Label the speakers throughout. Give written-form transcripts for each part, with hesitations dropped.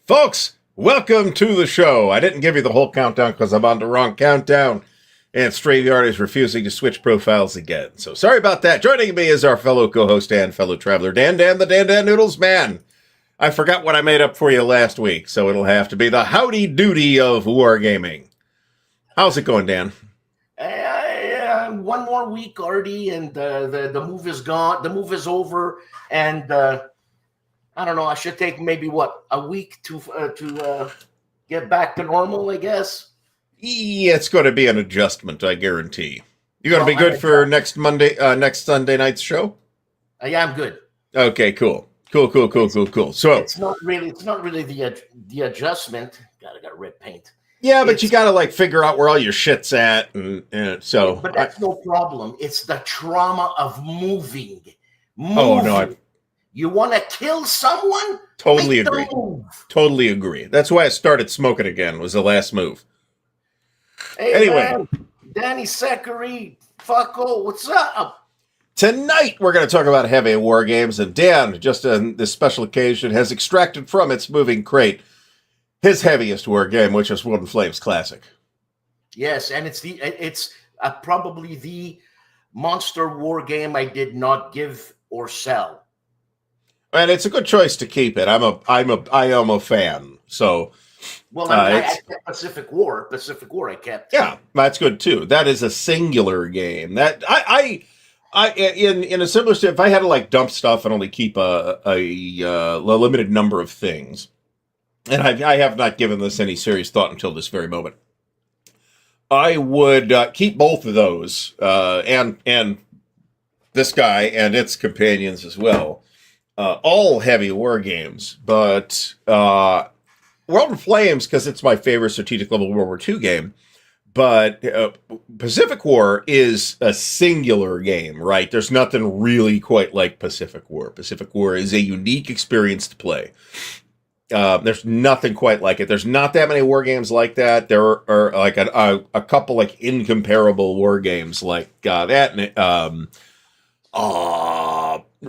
Speaker 1: Folks, welcome to the show. I didn't give you the whole countdown because I'm on the wrong countdown, and StreamYard is refusing to switch profiles again. So sorry about that. Joining me is our fellow co-host and fellow traveler, Dan the Dan Noodles Man. I forgot what I made up for you last week, so it'll have to be the howdy doody of wargaming. How's it going, Dan?
Speaker 2: One more week, Ardy, and the move is gone. The move is over, and I don't know. I should take maybe a week to get back to normal, I guess.
Speaker 1: Yeah, it's going to be an adjustment, I guarantee. You going to be good for next Sunday night's show?
Speaker 2: Yeah, I'm good.
Speaker 1: Okay, cool. Cool. So
Speaker 2: it's not really the adjustment. God, I got red paint.
Speaker 1: Yeah, but you got to figure out where all your shit's at, and so.
Speaker 2: But that's no problem. It's the trauma of moving.
Speaker 1: Oh no!
Speaker 2: You want to kill someone?
Speaker 1: Totally agree. Totally agree. That's why I started smoking again. Was the last move.
Speaker 2: Hey,
Speaker 1: anyway,
Speaker 2: man, Danny Zachary, fucko, what's up?
Speaker 1: Tonight we're going to talk about heavy war games, and Dan, just on this special occasion, has extracted from its moving crate his heaviest war game, which is World in Flames Classic.
Speaker 2: Yes, and it's probably the monster war game I did not give or sell.
Speaker 1: And it's a good choice to keep it. I am a fan. So,
Speaker 2: well, I kept Pacific War I kept.
Speaker 1: Yeah, that's good too. That is a singular game. That I in a similar state, if I had to dump stuff and only keep a limited number of things. And I have not given this any serious thought until this very moment. I would keep both of those, and this guy and its companions as well. All heavy war games, but World in Flames, because it's my favorite strategic level World War II game. But Pacific War is a singular game, right? There's nothing really quite like Pacific War. Pacific War is a unique experience to play. There's nothing quite like it. There's not that many war games like that. There are a couple incomparable war games like that.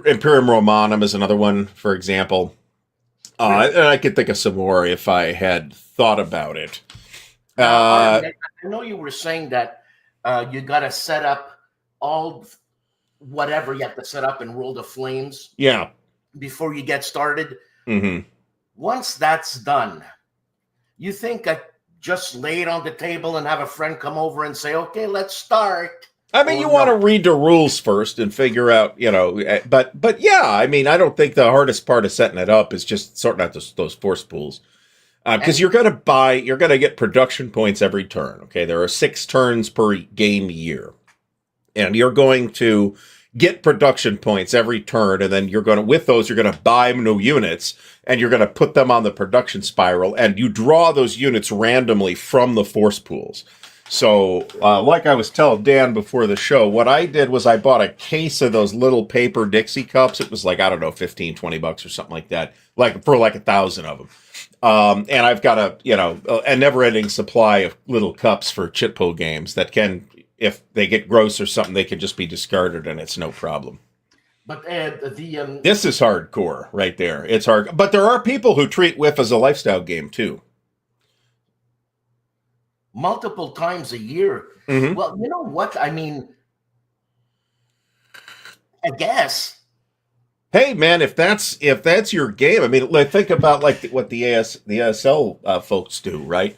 Speaker 1: Imperium Romanum is another one, for example. And I could think of some more if I had thought about it.
Speaker 2: I know you were saying that you got to set up all whatever you have to set up in World of Flames.
Speaker 1: Yeah.
Speaker 2: Before you get started.
Speaker 1: Mm-hmm.
Speaker 2: Once that's done, you think I just lay it on the table and have a friend come over and say, okay, let's start?
Speaker 1: I mean, you want to read the rules first and figure out, but yeah, I mean, I don't think the hardest part of setting it up is just sorting out those force pools. Because you're going to get production points every turn. Okay. There are 6 turns per game year, and you're going to get production points every turn, and then you're going to buy new units, and you're going to put them on the production spiral, and you draw those units randomly from the force pools. So, like I was telling Dan before the show, what I did was I bought a case of those little paper Dixie cups. It was I don't know, $15-20 or something like that, for 1,000 of them. And I've got a never-ending supply of little cups for CHIT games that can, if they get gross or something, they can just be discarded, and it's no problem.
Speaker 2: But
Speaker 1: this is hardcore right there. It's hard, but there are people who treat WIF as a lifestyle game too.
Speaker 2: Multiple times a year.
Speaker 1: Mm-hmm.
Speaker 2: Well, you know what? I mean, I guess.
Speaker 1: Hey, man, if that's your game, I mean, think about what the ASL folks do, right?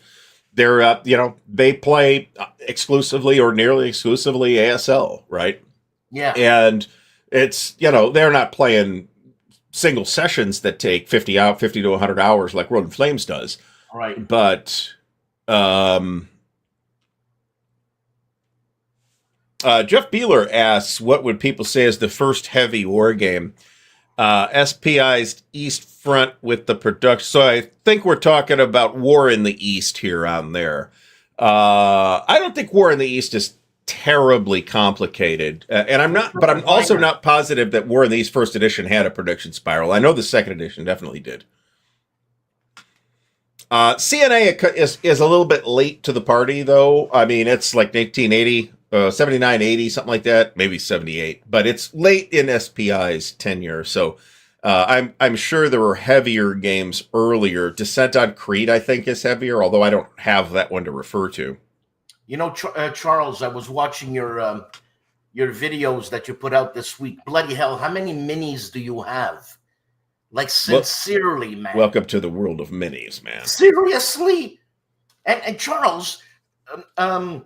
Speaker 1: They're they play exclusively or nearly exclusively ASL, right?
Speaker 2: Yeah.
Speaker 1: And it's, they're not playing single sessions that take 50 to 100 hours like World in Flames does.
Speaker 2: Right.
Speaker 1: But Jeff Beeler asks, what would people say is the first heavy war game? SPI's East Front with the production. So I think we're talking about War in the East here on there. I don't think War in the East is terribly complicated. And I'm also not positive that War in the East first edition had a production spiral. I know the second edition definitely did. CNA is a little bit late to the party, though. I mean, it's 1980, 79, 80, something like that, maybe 78. But it's late in SPI's tenure, so I'm sure there were heavier games earlier. Descent on Crete, I think, is heavier, although I don't have that one to refer to.
Speaker 2: You know, Charles, I was watching your videos that you put out this week. Bloody hell, how many minis do you have? Like, sincerely, man.
Speaker 1: Welcome to the world of minis, man.
Speaker 2: Seriously. And Charles, my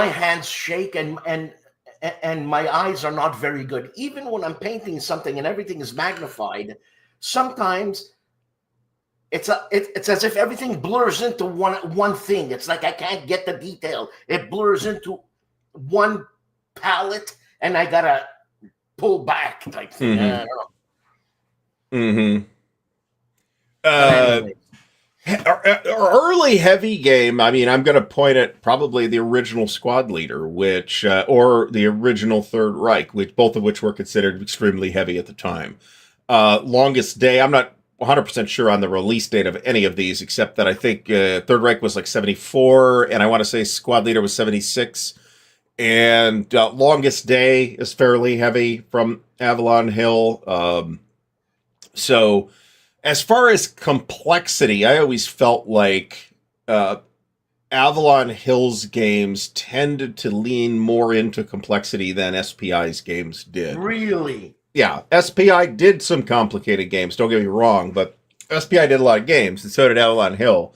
Speaker 2: hands shake and my eyes are not very good. Even when I'm painting something and everything is magnified, sometimes it's as if everything blurs into one thing. It's like I can't get the detail. It blurs into one palette, and I gotta pull back type thing. I don't know.
Speaker 1: Anyway. Early heavy game. I mean, I'm going to point at probably the original Squad Leader, which or the original Third Reich, which both of which were considered extremely heavy at the time. Longest Day. I'm not 100% sure on the release date of any of these, except that I think Third Reich was like 74, and I want to say Squad Leader was 76. And Longest Day is fairly heavy from Avalon Hill. So as far as complexity, I always felt like Avalon Hill's games tended to lean more into complexity than SPI's games did.
Speaker 2: Really?
Speaker 1: Yeah, SPI did some complicated games, don't get me wrong, but SPI did a lot of games, and so did Avalon Hill.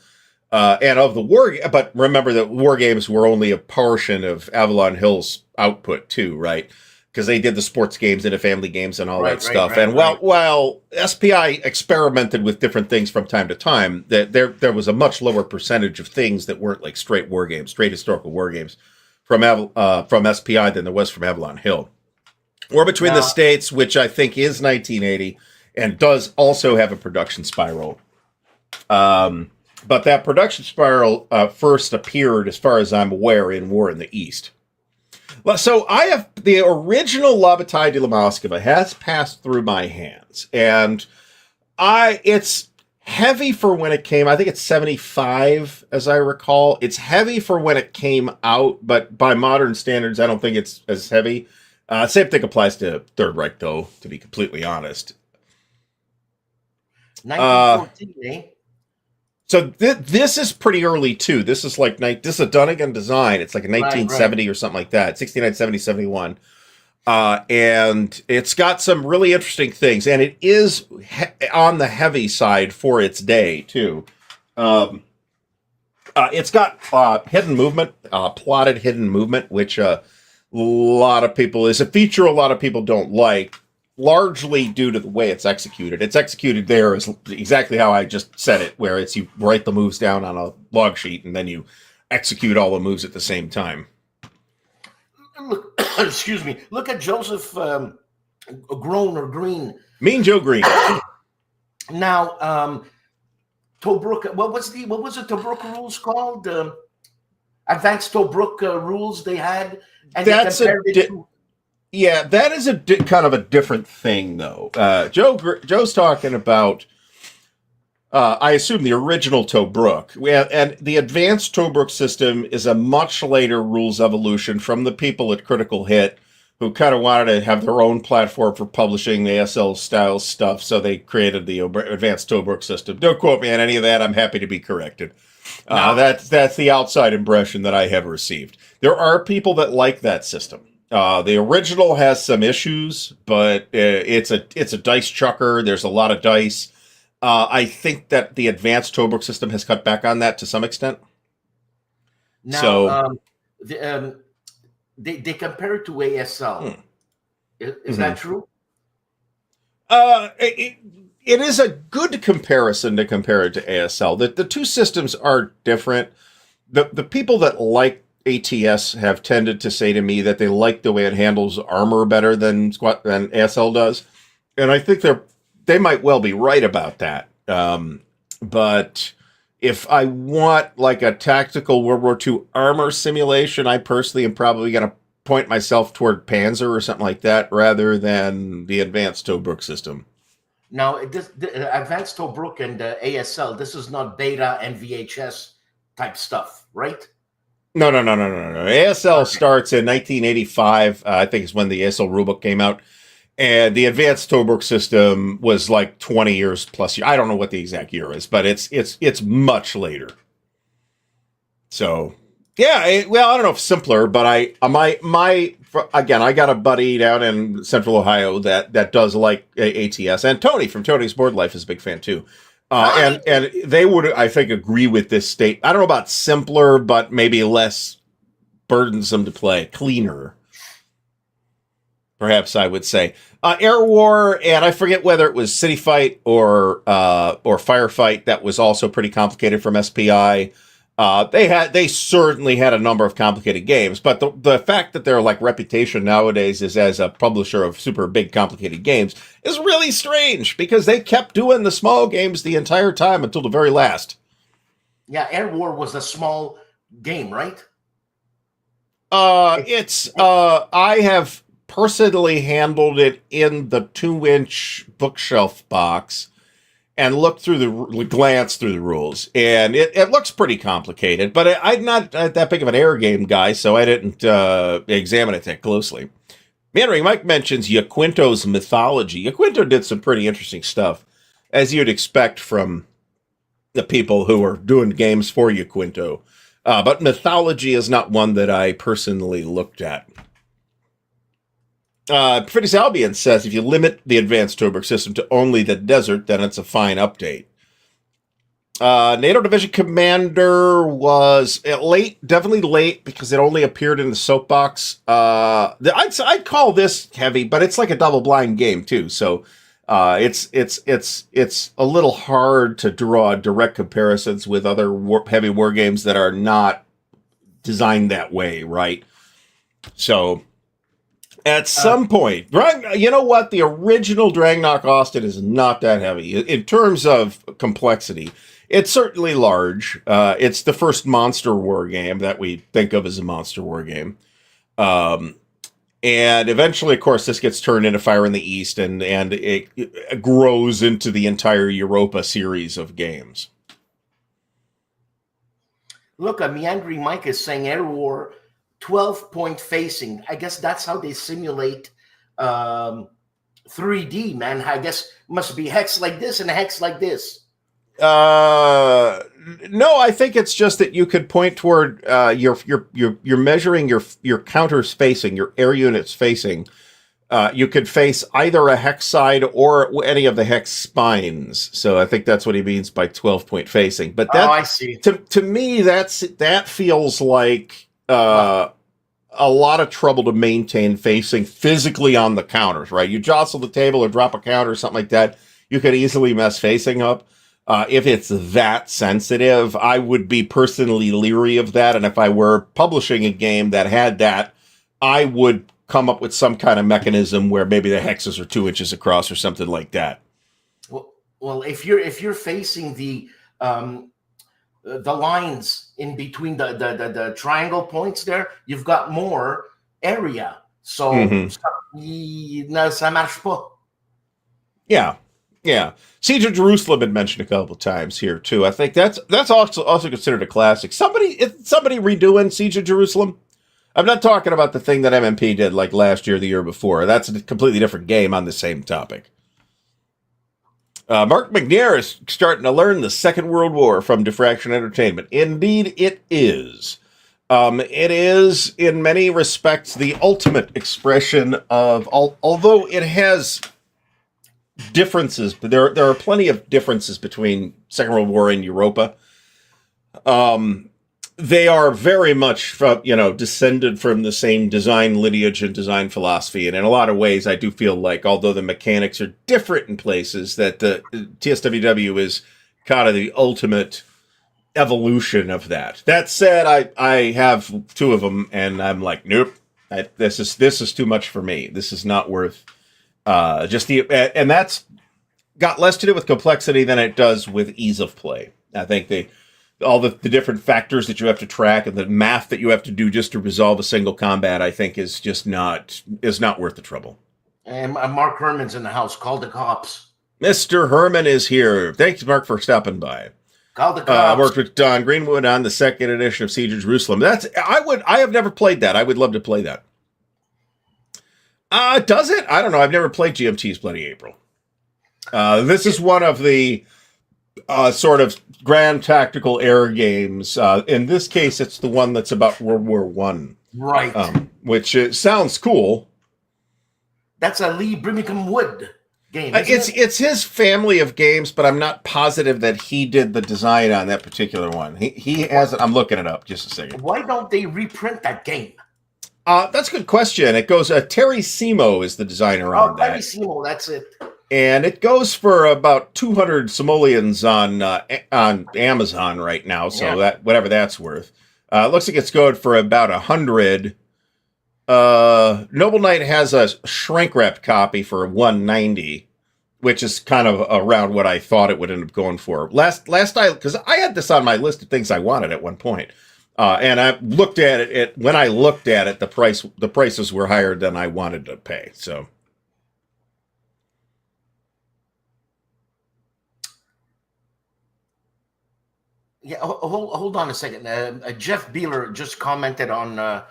Speaker 1: And of the but remember that Wargames were only a portion of Avalon Hill's output too, right? Because they did the sports games and the family games and all that stuff. And while SPI experimented with different things from time to time, there was a much lower percentage of things that weren't like straight war games, straight historical war games from SPI than there was from Avalon Hill. War Between the States, which I think is 1980 and does also have a production spiral. But that production spiral first appeared, as far as I'm aware, in War in the East. So I have the original La Bataille de la Moskva has passed through my hands, and it's heavy for when it came. I think it's 75, as I recall. It's heavy for when it came out, but by modern standards, I don't think it's as heavy. Same thing applies to Third Reich, though, to be completely honest.
Speaker 2: 1914, eh?
Speaker 1: So this is pretty early, too. This is like this is a Dunnigan design. It's like a 1970 or something like that, 69, 70, 71. And it's got some really interesting things. And it is on the heavy side for its day, too. It's got hidden movement, plotted hidden movement, which a lot of people is a feature a lot of people don't like. Largely due to the way it's executed. It's executed there is exactly how I just said it, where it's you write the moves down on a log sheet and then you execute all the moves at the same time.
Speaker 2: Look, excuse me. Look at Joseph Groen or Green.
Speaker 1: Mean Joe Green.
Speaker 2: Now, Tobruk. What was the Tobruk rules called? Advanced Tobruk rules they had, and
Speaker 1: that's yeah, that is kind of a different thing, though. Joe's talking about, I assume, the original Tobruk. And the advanced Tobruk system is a much later rules evolution from the people at Critical Hit who kind of wanted to have their own platform for publishing the ASL-style stuff, so they created the advanced Tobruk system. Don't quote me on any of that. I'm happy to be corrected. No. That's the outside impression that I have received. There are people that like that system. The original has some issues, but it's a dice chucker. There's a lot of dice. I think that the advanced Tobruk system has cut back on that to some extent.
Speaker 2: Now, they compare it to ASL. Is that true?
Speaker 1: It is a good comparison to compare it to ASL. The two systems are different. The people that like ATS have tended to say to me that they like the way it handles armor better than ASL does, and I think they might well be right about that. But if I want like a tactical World War II armor simulation, I personally am probably going to point myself toward Panzer or something like that rather than the advanced Tobruk system.
Speaker 2: Now, the advanced Tobruk and ASL, this is not beta and VHS type stuff, right?
Speaker 1: No. ASL starts in 1985. I think is when the ASL rulebook came out. And the advanced toolbook system was like 20 years plus. I don't know what the exact year is, but it's much later. So yeah, well, I don't know if simpler, but again, I got a buddy down in Central Ohio that does like ATS, and Tony from Tony's Board Life is a big fan too. And they would, I think, agree with this state. I don't know about simpler, but maybe less burdensome to play, cleaner. Perhaps I would say Air War, and I forget whether it was City Fight or Firefight. That was also pretty complicated from SPI. They certainly had a number of complicated games, but the fact that their like reputation nowadays is as a publisher of super big complicated games is really strange because they kept doing the small games the entire time until the very last.
Speaker 2: Yeah, Air War was a small game, right?
Speaker 1: I have personally handled it in the 2-inch bookshelf box and glance through the rules, and it looks pretty complicated, but I'm not that big of an air game guy, so I didn't examine it that closely. Mandarin Mike mentions Yaquinto's mythology. Yaquinto did some pretty interesting stuff, as you'd expect from the people who are doing games for Yaquinto. But mythology is not one that I personally looked at. Pretty Albion says if you limit the advanced Tobruk system to only the desert, then it's a fine update. NATO Division Commander was late, definitely late, because it only appeared in the soapbox. I'd call this heavy, but it's like a double-blind game too, so it's a little hard to draw direct comparisons with other heavy war games that are not designed that way, right? So at some point, you know what? The original Dragnok Austin is not that heavy in terms of complexity. It's certainly large. It's the first monster war game that we think of as a monster war game. And eventually, of course, this gets turned into Fire in the East, and it grows into the entire Europa series of games.
Speaker 2: Look, Meandering Mike is saying Air War 12-point facing. I guess that's how they simulate 3D, man. I guess it must be hex like this and hex like this.
Speaker 1: No, I think it's just that you could point toward you're measuring your counters facing, your air units facing. You could face either a hex side or any of the hex spines. So I think that's what he means by 12-point facing. But that,
Speaker 2: I see.
Speaker 1: To me, that feels like a lot of trouble to maintain facing physically on the counters, right? You jostle the table or drop a counter or something like that, you could easily mess facing up. If it's that sensitive, I would be personally leery of that. And if I were publishing a game that had that, I would come up with some kind of mechanism where maybe the hexes are 2 inches across or something like that.
Speaker 2: Well, if you're facing the lines in between the triangle points there, you've got more area. So ça marche pas.
Speaker 1: Yeah. Siege of Jerusalem had mentioned a couple of times here too. I think that's also considered a classic. Somebody redoing Siege of Jerusalem. I'm not talking about the thing that MMP did like last year, or the year before. That's a completely different game on the same topic. Mark McNair is starting to learn the Second World War from Diffraction Entertainment. Indeed, it is. It is, in many respects, the ultimate expression of, although it has differences, but there are plenty of differences between Second World War and Europa. They are very much descended from the same design lineage and design philosophy. And in a lot of ways, I do feel like, although the mechanics are different in places, that the TSWW is kind of the ultimate evolution of that. That said, I have two of them, and I'm like, nope, this is too much for me. This is not worth and that's got less to do with complexity than it does with ease of play. I think all the different factors that you have to track and the math that you have to do just to resolve a single combat, I think is not worth the trouble.
Speaker 2: And Mark Herman's in the house. Call the cops.
Speaker 1: Mr. Herman is here. Thanks, Mark, for stopping by.
Speaker 2: Call the cops.
Speaker 1: I worked with Don Greenwood on the second edition of Siege of Jerusalem. I have never played that. I would love to play that. Does it? I don't know. I've never played GMT's Bloody April. This is one of the sort of grand tactical air games. In this case, it's the one that's about World War One,
Speaker 2: Right.
Speaker 1: Which sounds cool.
Speaker 2: That's a Lee Brimacombe Wood game.
Speaker 1: It's his family of games, but I'm not positive that he did the design on that particular one. He has it. I'm looking it up. Just a second.
Speaker 2: Why don't they reprint that game?
Speaker 1: That's a good question. It goes. Terry Simo is the designer on that.
Speaker 2: Terry Simo, that's it.
Speaker 1: And it goes for about 200 simoleons on Amazon right now. So that whatever that's worth. It looks like it's going for about 100. Noble Knight has a shrink wrapped copy for 190, which is kind of around what I thought it would end up going for. Because I had this on my list of things I wanted at one point. And I looked at it. When I looked at it, the prices were higher than I wanted to pay. So,
Speaker 2: yeah. Hold on a second. Jeff Beeler just commented on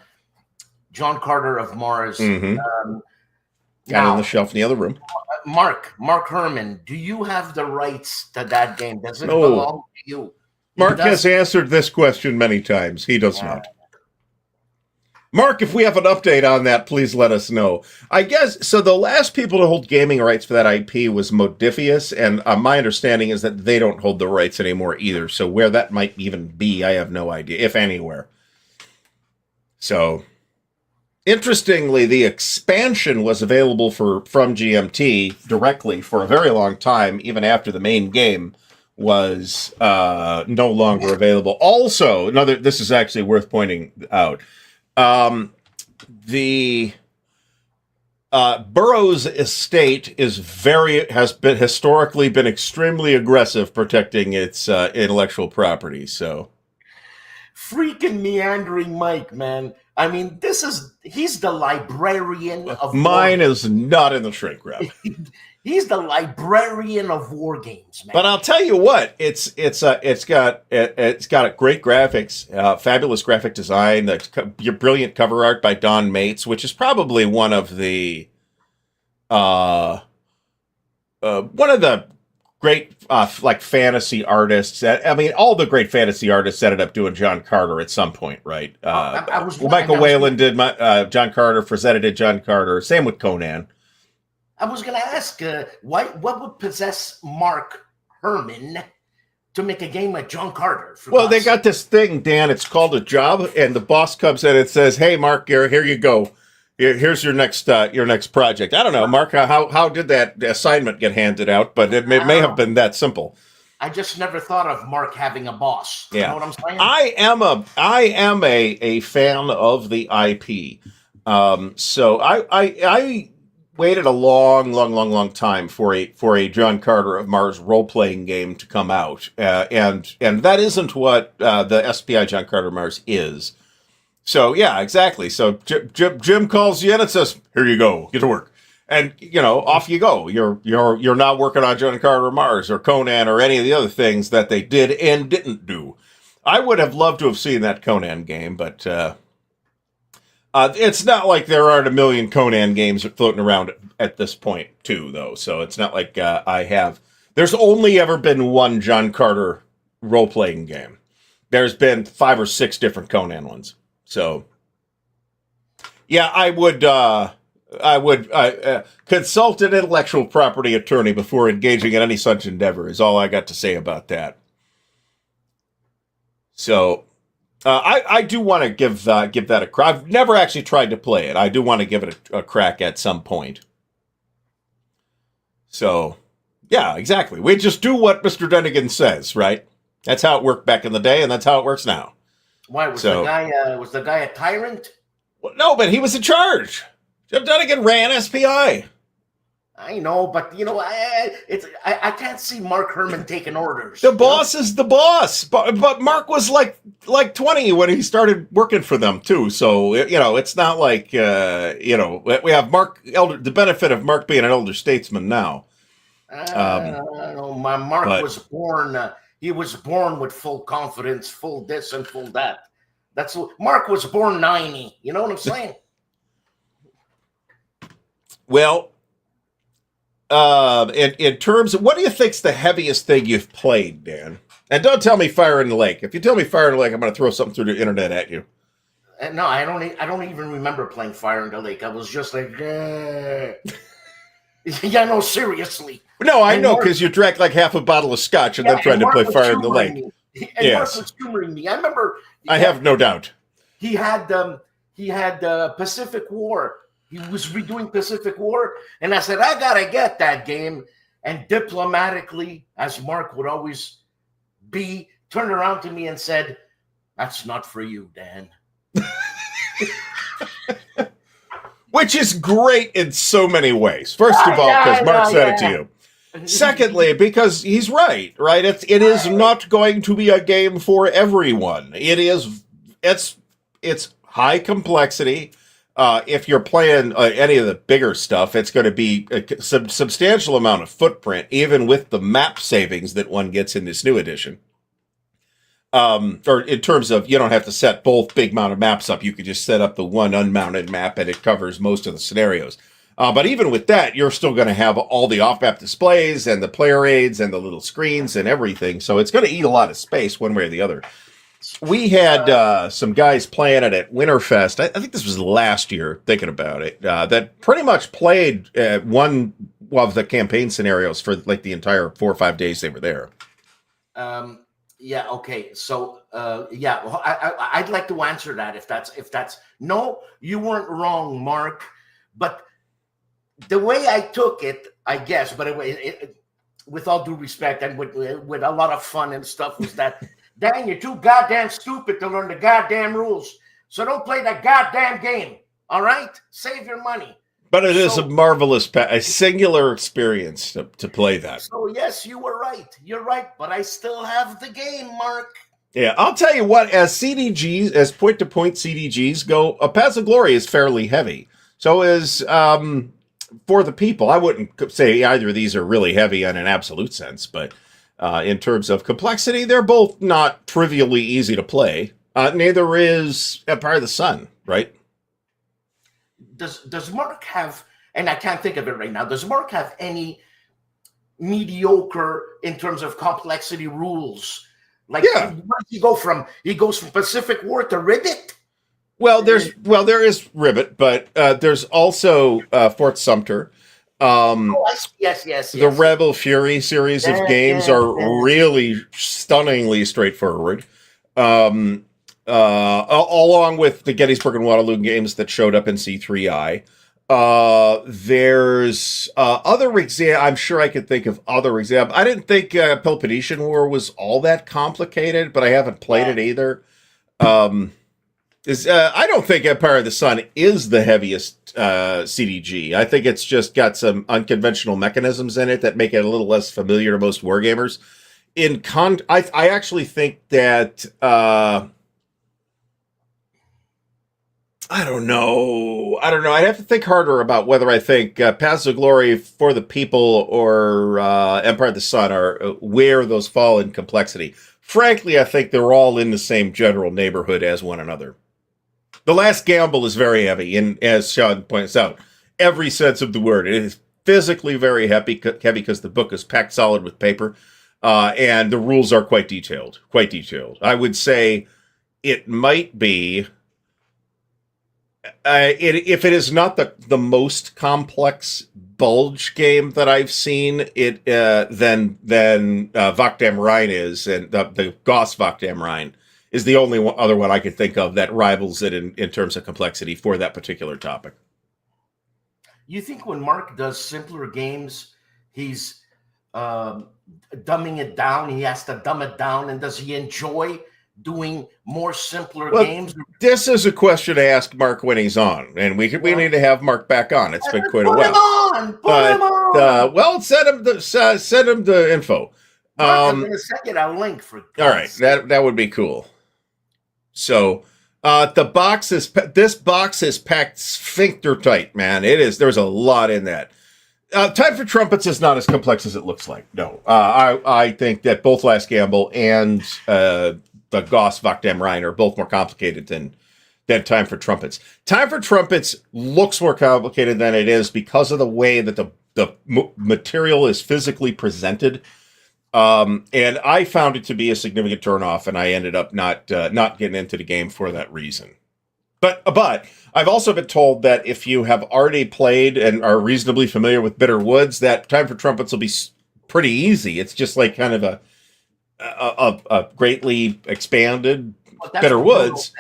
Speaker 2: John Carter of Mars.
Speaker 1: Got on the shelf in the other room.
Speaker 2: Mark Herman, do you have the rights to that game? Does it belong to you?
Speaker 1: Mark has answered this question many times. He does not. Mark, if we have an update on that, please let us know. I guess, so the last people to hold gaming rights for that IP was Modifius, and my understanding is that they don't hold the rights anymore either. So where that might even be, I have no idea, if anywhere. So, interestingly, the expansion was available from GMT directly for a very long time, even after the main game was no longer available. Also, this is actually worth pointing out. The Burroughs estate has historically been extremely aggressive protecting its intellectual property. So,
Speaker 2: freaking meandering Mike, man. I mean, he's the librarian of
Speaker 1: mine is not in the shrink wrap.
Speaker 2: He's the librarian of Wargames, man.
Speaker 1: But I'll tell you what, it's got great graphics, fabulous graphic design, your brilliant cover art by Don Mates, which is probably one of the great like fantasy artists. I mean, all the great fantasy artists ended up doing John Carter at some point, right? Michael Whalen did John Carter. Frazetta did John Carter. Same with Conan.
Speaker 2: I was going to ask, what would possess Mark Herman to make a game like John Carter?
Speaker 1: Well, they got this thing, Dan. It's called a job, and the boss comes in and says, "Hey, Mark, here you go. Here's your next project." I don't know, Mark. How did that assignment get handed out? But it may have been that simple.
Speaker 2: I just never thought of Mark having a boss.
Speaker 1: Yeah.
Speaker 2: You know what I'm saying?
Speaker 1: I am a fan of the IP. So I waited a long time for a John Carter of Mars role-playing game to come out, and that isn't what the SPI John Carter of Mars is. So yeah, exactly. So Jim calls you in and says, "Here you go, get to work," and off you go. You're not working on John Carter of Mars or Conan or any of the other things that they did and didn't do. I would have loved to have seen that Conan game, but. It's not like there aren't a million Conan games floating around at this point, too, though. So it's not like I have. There's only ever been one John Carter role-playing game. There's been 5 or 6 different Conan ones. So, yeah, I would consult an intellectual property attorney before engaging in any such endeavor. Is all I got to say about that. So. I do want to give that a crack. I've never actually tried to play it. I do want to give it a crack at some point. So, yeah, exactly. We just do what Mr. Dunnigan says, right? That's how it worked back in the day, and that's how it works now.
Speaker 2: Why was the guy a tyrant?
Speaker 1: Well, no, but he was in charge. Jim Dunnigan ran SPI.
Speaker 2: I know, but I can't see Mark Herman taking orders.
Speaker 1: The boss is the boss, but Mark was like 20 when he started working for them too. So it's not like we have Mark the benefit of Mark being an elder statesman now.
Speaker 2: Mark was born. He was born with full confidence, full this and full that. Mark was born 90. You know what I'm saying?
Speaker 1: Well, in terms of, what do you think's the heaviest thing you've played, Dan? And don't tell me Fire in the Lake. If you tell me Fire in the Lake, I'm going to throw something through the internet at you.
Speaker 2: No, I don't. I don't even remember playing Fire in the Lake. I was just like, yeah, no, seriously.
Speaker 1: No, I know, because you drank like half a bottle of scotch and then tried to play Fire in the Lake.
Speaker 2: And Mark was humoring me. I remember.
Speaker 1: I have no doubt.
Speaker 2: He had Pacific War. He was redoing Pacific War, and I said, I gotta get that game. And diplomatically, as Mark would always be, turned around to me and said, "That's not for you, Dan."
Speaker 1: Which is great in so many ways. First of all, because Mark said it to you. Secondly, because he's right? It is not going to be a game for everyone. It's high complexity. If you're playing any of the bigger stuff, it's going to be a substantial amount of footprint, even with the map savings that one gets in this new edition. Or in terms of, you don't have to set both big mounted maps up. You could just set up the one unmounted map and it covers most of the scenarios. But even with that, you're still going to have all the off-map displays and the player aids and the little screens and everything. So it's going to eat a lot of space one way or the other. We had some guys playing it at Winterfest. I think this was last year, thinking about it, that pretty much played one of the campaign scenarios for like the entire 4 or 5 days they were there.
Speaker 2: Yeah. Okay. So, yeah, well, I'd like to answer that if that's no, you weren't wrong, Mark. But the way I took it, I guess, but with all due respect and with a lot of fun and stuff, was that, dang, you're too goddamn stupid to learn the goddamn rules. So don't play that goddamn game. All right? Save your money.
Speaker 1: But it is a marvelous, a singular experience to play that.
Speaker 2: So, yes, you were right. You're right. But I still have the game, Mark.
Speaker 1: Yeah, I'll tell you what, as CDGs, as point-to-point CDGs go, Paths of Glory is fairly heavy. So is For the People. I wouldn't say either of these are really heavy in an absolute sense, but in terms of complexity, they're both not trivially easy to play. Neither is Empire of the Sun, right?
Speaker 2: Does Mark have, and I can't think of it right now, does Mark have any mediocre in terms of complexity rules? Like, yeah. Where does he go from? He goes from Pacific War to Ribbit?
Speaker 1: Well, there is Ribbit, but there's also Fort Sumter. Yes. The Rebel Fury series of games are really stunningly straightforward. Along with the Gettysburg and Waterloo games that showed up in C3I. There's other examples. I'm sure I could think of other examples. I didn't think Peloponnesian War was all that complicated, but I haven't played it either. I don't think Empire of the Sun is the heaviest CDG. I think it's just got some unconventional mechanisms in it that make it a little less familiar to most wargamers. I actually think that I don't know. I'd have to think harder about whether I think Paths of Glory, For the People, or Empire of the Sun are where those fall in complexity. Frankly, I think they're all in the same general neighborhood as one another. The Last Gamble is very heavy, and as Sean points out, every sense of the word. It is physically very heavy because the book is packed solid with paper, and the rules are quite detailed. I would say it might be, if it is not the most complex bulge game that I've seen, then Vakdam Rhine is, and the Goss Vakdam Rhine is the only other one I could think of that rivals it in terms of complexity for that particular topic.
Speaker 2: You think when Mark does simpler games, he's dumbing it down? He has to dumb it down, and does he enjoy doing more simpler games? This
Speaker 1: is a question to ask Mark when he's on, and we need to have Mark back on. It's been quite a while. Put him on. Well, send him the info.
Speaker 2: I'm going to send you a link for.
Speaker 1: All right, that would be cool. So, this box is packed sphincter tight, man. It is. There's a lot in that. Time for Trumpets is not as complex as it looks like. No, I think that both Last Gamble and the Goss Vakdam Rhine are both more complicated than than Time for Trumpets. Time for Trumpets looks more complicated than it is because of the way that the material is physically presented. And I found it to be a significant turnoff, and I ended up not getting into the game for that reason. But I've also been told that if you have already played and are reasonably familiar with Bitter Woods, that Time for Trumpets will be pretty easy. It's just like kind of a greatly expanded Bitter Woods.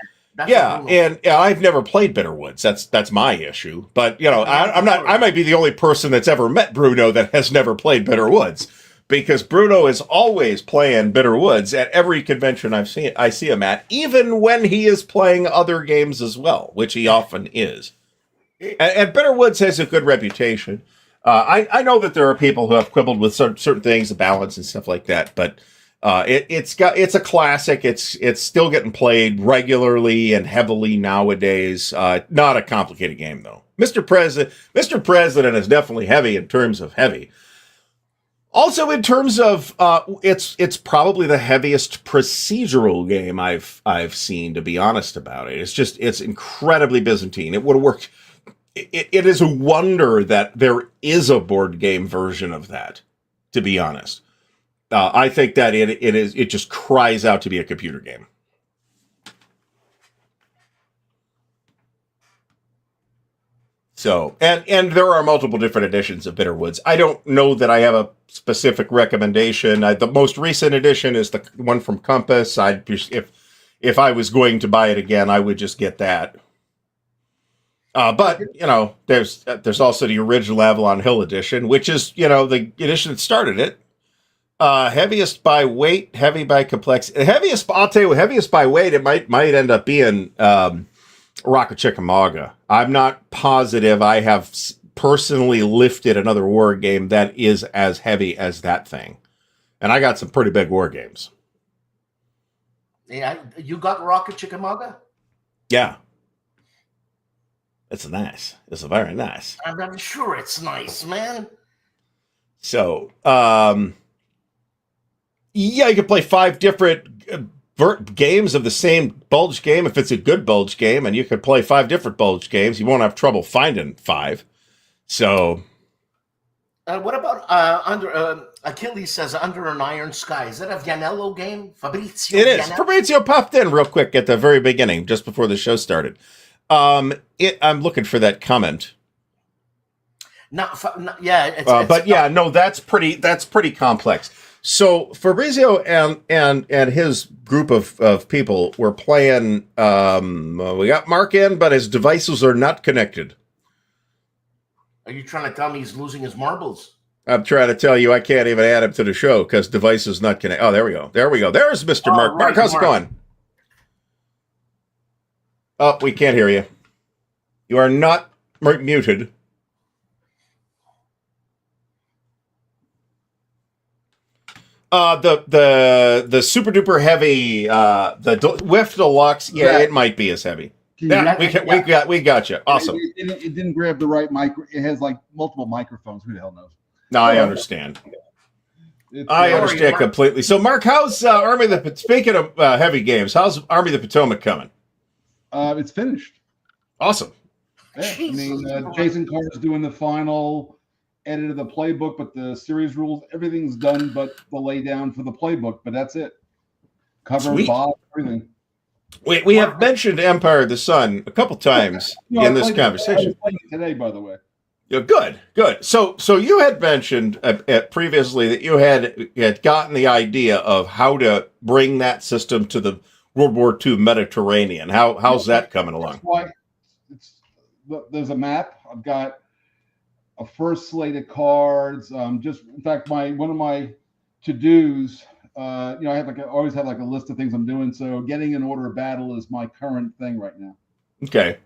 Speaker 1: Yeah, and I've never played Bitter Woods. That's my issue. But I'm not. I might be the only person that's ever met Bruno that has never played Bitter Woods, because Bruno is always playing Bitter Woods at every convention I see him at, even when he is playing other games as well, which he often is. And Bitter Woods has a good reputation. I know that there are people who have quibbled with certain things, the balance and stuff like that, but it's a classic. It's still getting played regularly and heavily nowadays. Not a complicated game though. Mr. President is definitely heavy in terms of heavy. Also, in terms of it's probably the heaviest procedural game I've seen, to be honest about it. It's incredibly Byzantine. It would have worked. It is a wonder that there is a board game version of that, to be honest. I think that it just cries out to be a computer game. So, and there are multiple different editions of Bitter Woods. I don't know that I have a specific recommendation. The most recent edition is the one from Compass. If I was going to buy it again, I would just get that. But there's also the original Avalon Hill edition, which is the edition that started it. Heaviest by weight, heavy by complexity. I'll tell you, heaviest by weight, it might end up being Rock of Chickamauga. I'm not positive I have personally lifted another war game that is as heavy as that thing. And I got some pretty big war games.
Speaker 2: Yeah, you got Rock of Chickamauga?
Speaker 1: Yeah. It's nice. It's very nice.
Speaker 2: I'm sure it's nice, man.
Speaker 1: So, yeah, you can play 5 different games of the same bulge game if it's a good bulge game, and you could play 5 different bulge games. You won't have trouble finding 5. So,
Speaker 2: what about Achilles says Under an Iron Sky? Is that a Vianello game? Fabrizio?
Speaker 1: It is.
Speaker 2: Vianello?
Speaker 1: Fabrizio popped in real quick at the very beginning, just before the show started. I'm looking for that comment.
Speaker 2: That's
Speaker 1: pretty complex. So Fabrizio and his group of people were playing. We got Mark in, but his devices are not connected.
Speaker 2: Are you trying to tell me he's losing his marbles?
Speaker 1: I'm trying to tell you I can't even add him to the show because device is not connected. Oh, there we go. There's Mr. Mark. Mark, how's it going? Oh, we can't hear you. You are not muted. The super duper heavy, the Whiff Deluxe. Yeah, it might be as heavy. We got you. Awesome.
Speaker 3: It didn't grab the right mic. It has like multiple microphones. Who the hell knows?
Speaker 1: No, I understand. I understand completely. So, Mark, how's speaking of heavy games, how's Army of the Potomac coming?
Speaker 3: It's finished.
Speaker 1: Awesome.
Speaker 3: Yeah, Jason Carr is doing the final edit of the playbook, but the series rules, everything's done but the laydown for the playbook, but that's it. Cover, Bob, everything.
Speaker 1: We have mentioned Empire of the Sun a couple times in this conversation. I was
Speaker 3: playing it today, by the way.
Speaker 1: Yeah, good. So you had mentioned previously that you had gotten the idea of how to bring that system to the World War II Mediterranean. How's that coming along?
Speaker 3: There's a map. I've got a first slate of cards. In fact, one of my to-dos. I always have a list of things I'm doing. So getting an order of battle is my current thing right now. Okay,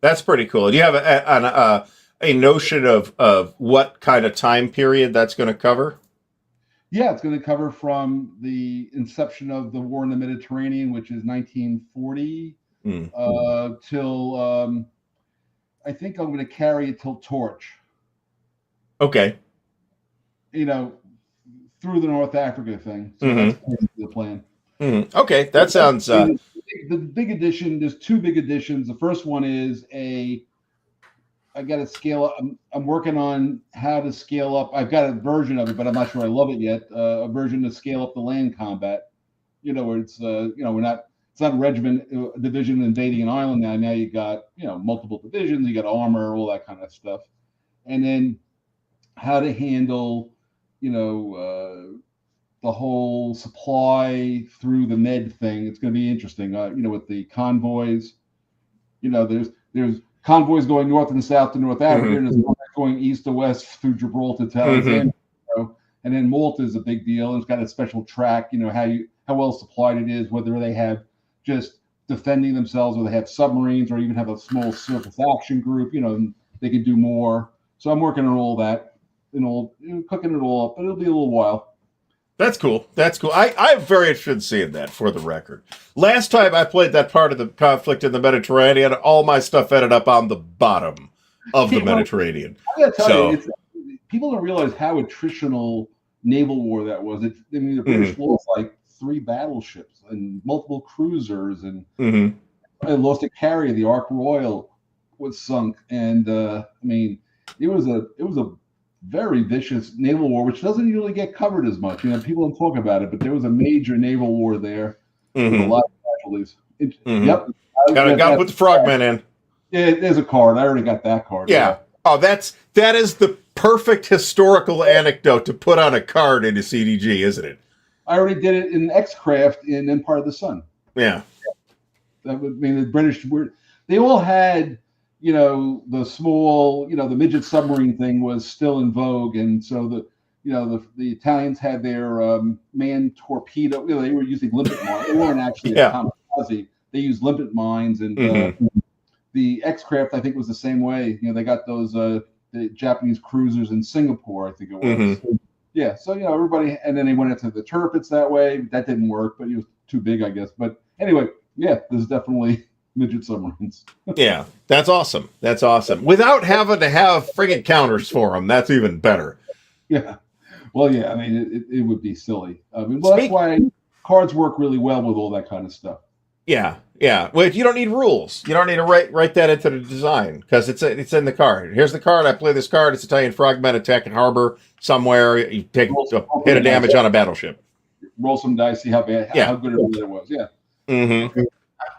Speaker 3: that's pretty cool. Do you have a notion of what kind of time period that's going to cover? Yeah, it's going to cover from the inception of the war in the Mediterranean, which is 1940, till I think I'm going to carry it till Torch.
Speaker 1: Okay.
Speaker 3: Through the North Africa thing. So that's the plan.
Speaker 1: Okay, that sounds.
Speaker 3: the big addition. There's two big additions. The first one is I got to scale up. I'm working on how to scale up. I've got a version of it, but I'm not sure I love it yet. A version to scale up the land combat. Where it's it's not regiment division invading an island now. Now you got multiple divisions. You got armor, all that kind of stuff, and then how to handle the whole supply through the med thing. It's going to be interesting. With the convoys. There's convoys going north and south to North Africa, and there's going east to west through Gibraltar to Alexandria. And then Malta is a big deal. It's got a special track. How well supplied it is, whether they have just defending themselves, or they have submarines, or even have a small surface action group. They can do more. So I'm working on all that, cooking it all up, but it'll be a little while.
Speaker 1: That's cool. I'm very interested in seeing that, for the record. Last time I played that part of the conflict in the Mediterranean, all my stuff ended up on the bottom of the Mediterranean.
Speaker 3: I gotta tell you, people don't realize how attritional naval war that was. The British lost like 3 battleships and multiple cruisers, and I lost a carrier. The Ark Royal was sunk, and it was a very vicious naval war, which doesn't usually get covered as much. People don't talk about it, but there was a major naval war there with a lot of casualties. Yep.
Speaker 1: Got to put the frogmen in.
Speaker 3: Yeah, there's a card. I already got that card.
Speaker 1: Yeah. Oh, that is the perfect historical anecdote to put on a card in a CDG, isn't it?
Speaker 3: I already did it in X-Craft in Empire of the Sun.
Speaker 1: Yeah.
Speaker 3: That would mean the British they all had, the small, the midget submarine thing was still in vogue. And so the Italians had their manned torpedo. They were using limpet mines. They weren't actually a kamikaze. They used limpet mines, and the X-Craft, I think, was the same way. They got those the Japanese cruisers in Singapore, I think it was. Yeah, so everybody, and then they went into the turrets that way. That didn't work, but it was too big, I guess. But anyway, yeah, there's definitely midget submarines.
Speaker 1: Yeah, that's awesome. Without having to have friggin' counters for them, that's even better.
Speaker 3: Yeah, well, yeah, it would be silly. That's why cards work really well with all that kind of stuff.
Speaker 1: Yeah. Well, you don't need rules. You don't need to write that into the design, because it's in the card. Here's the card. I play this card. It's Italian frogmen attacking harbor somewhere. You take a hit of damage on a battleship.
Speaker 3: Roll some dice, see how how good it was. Yeah.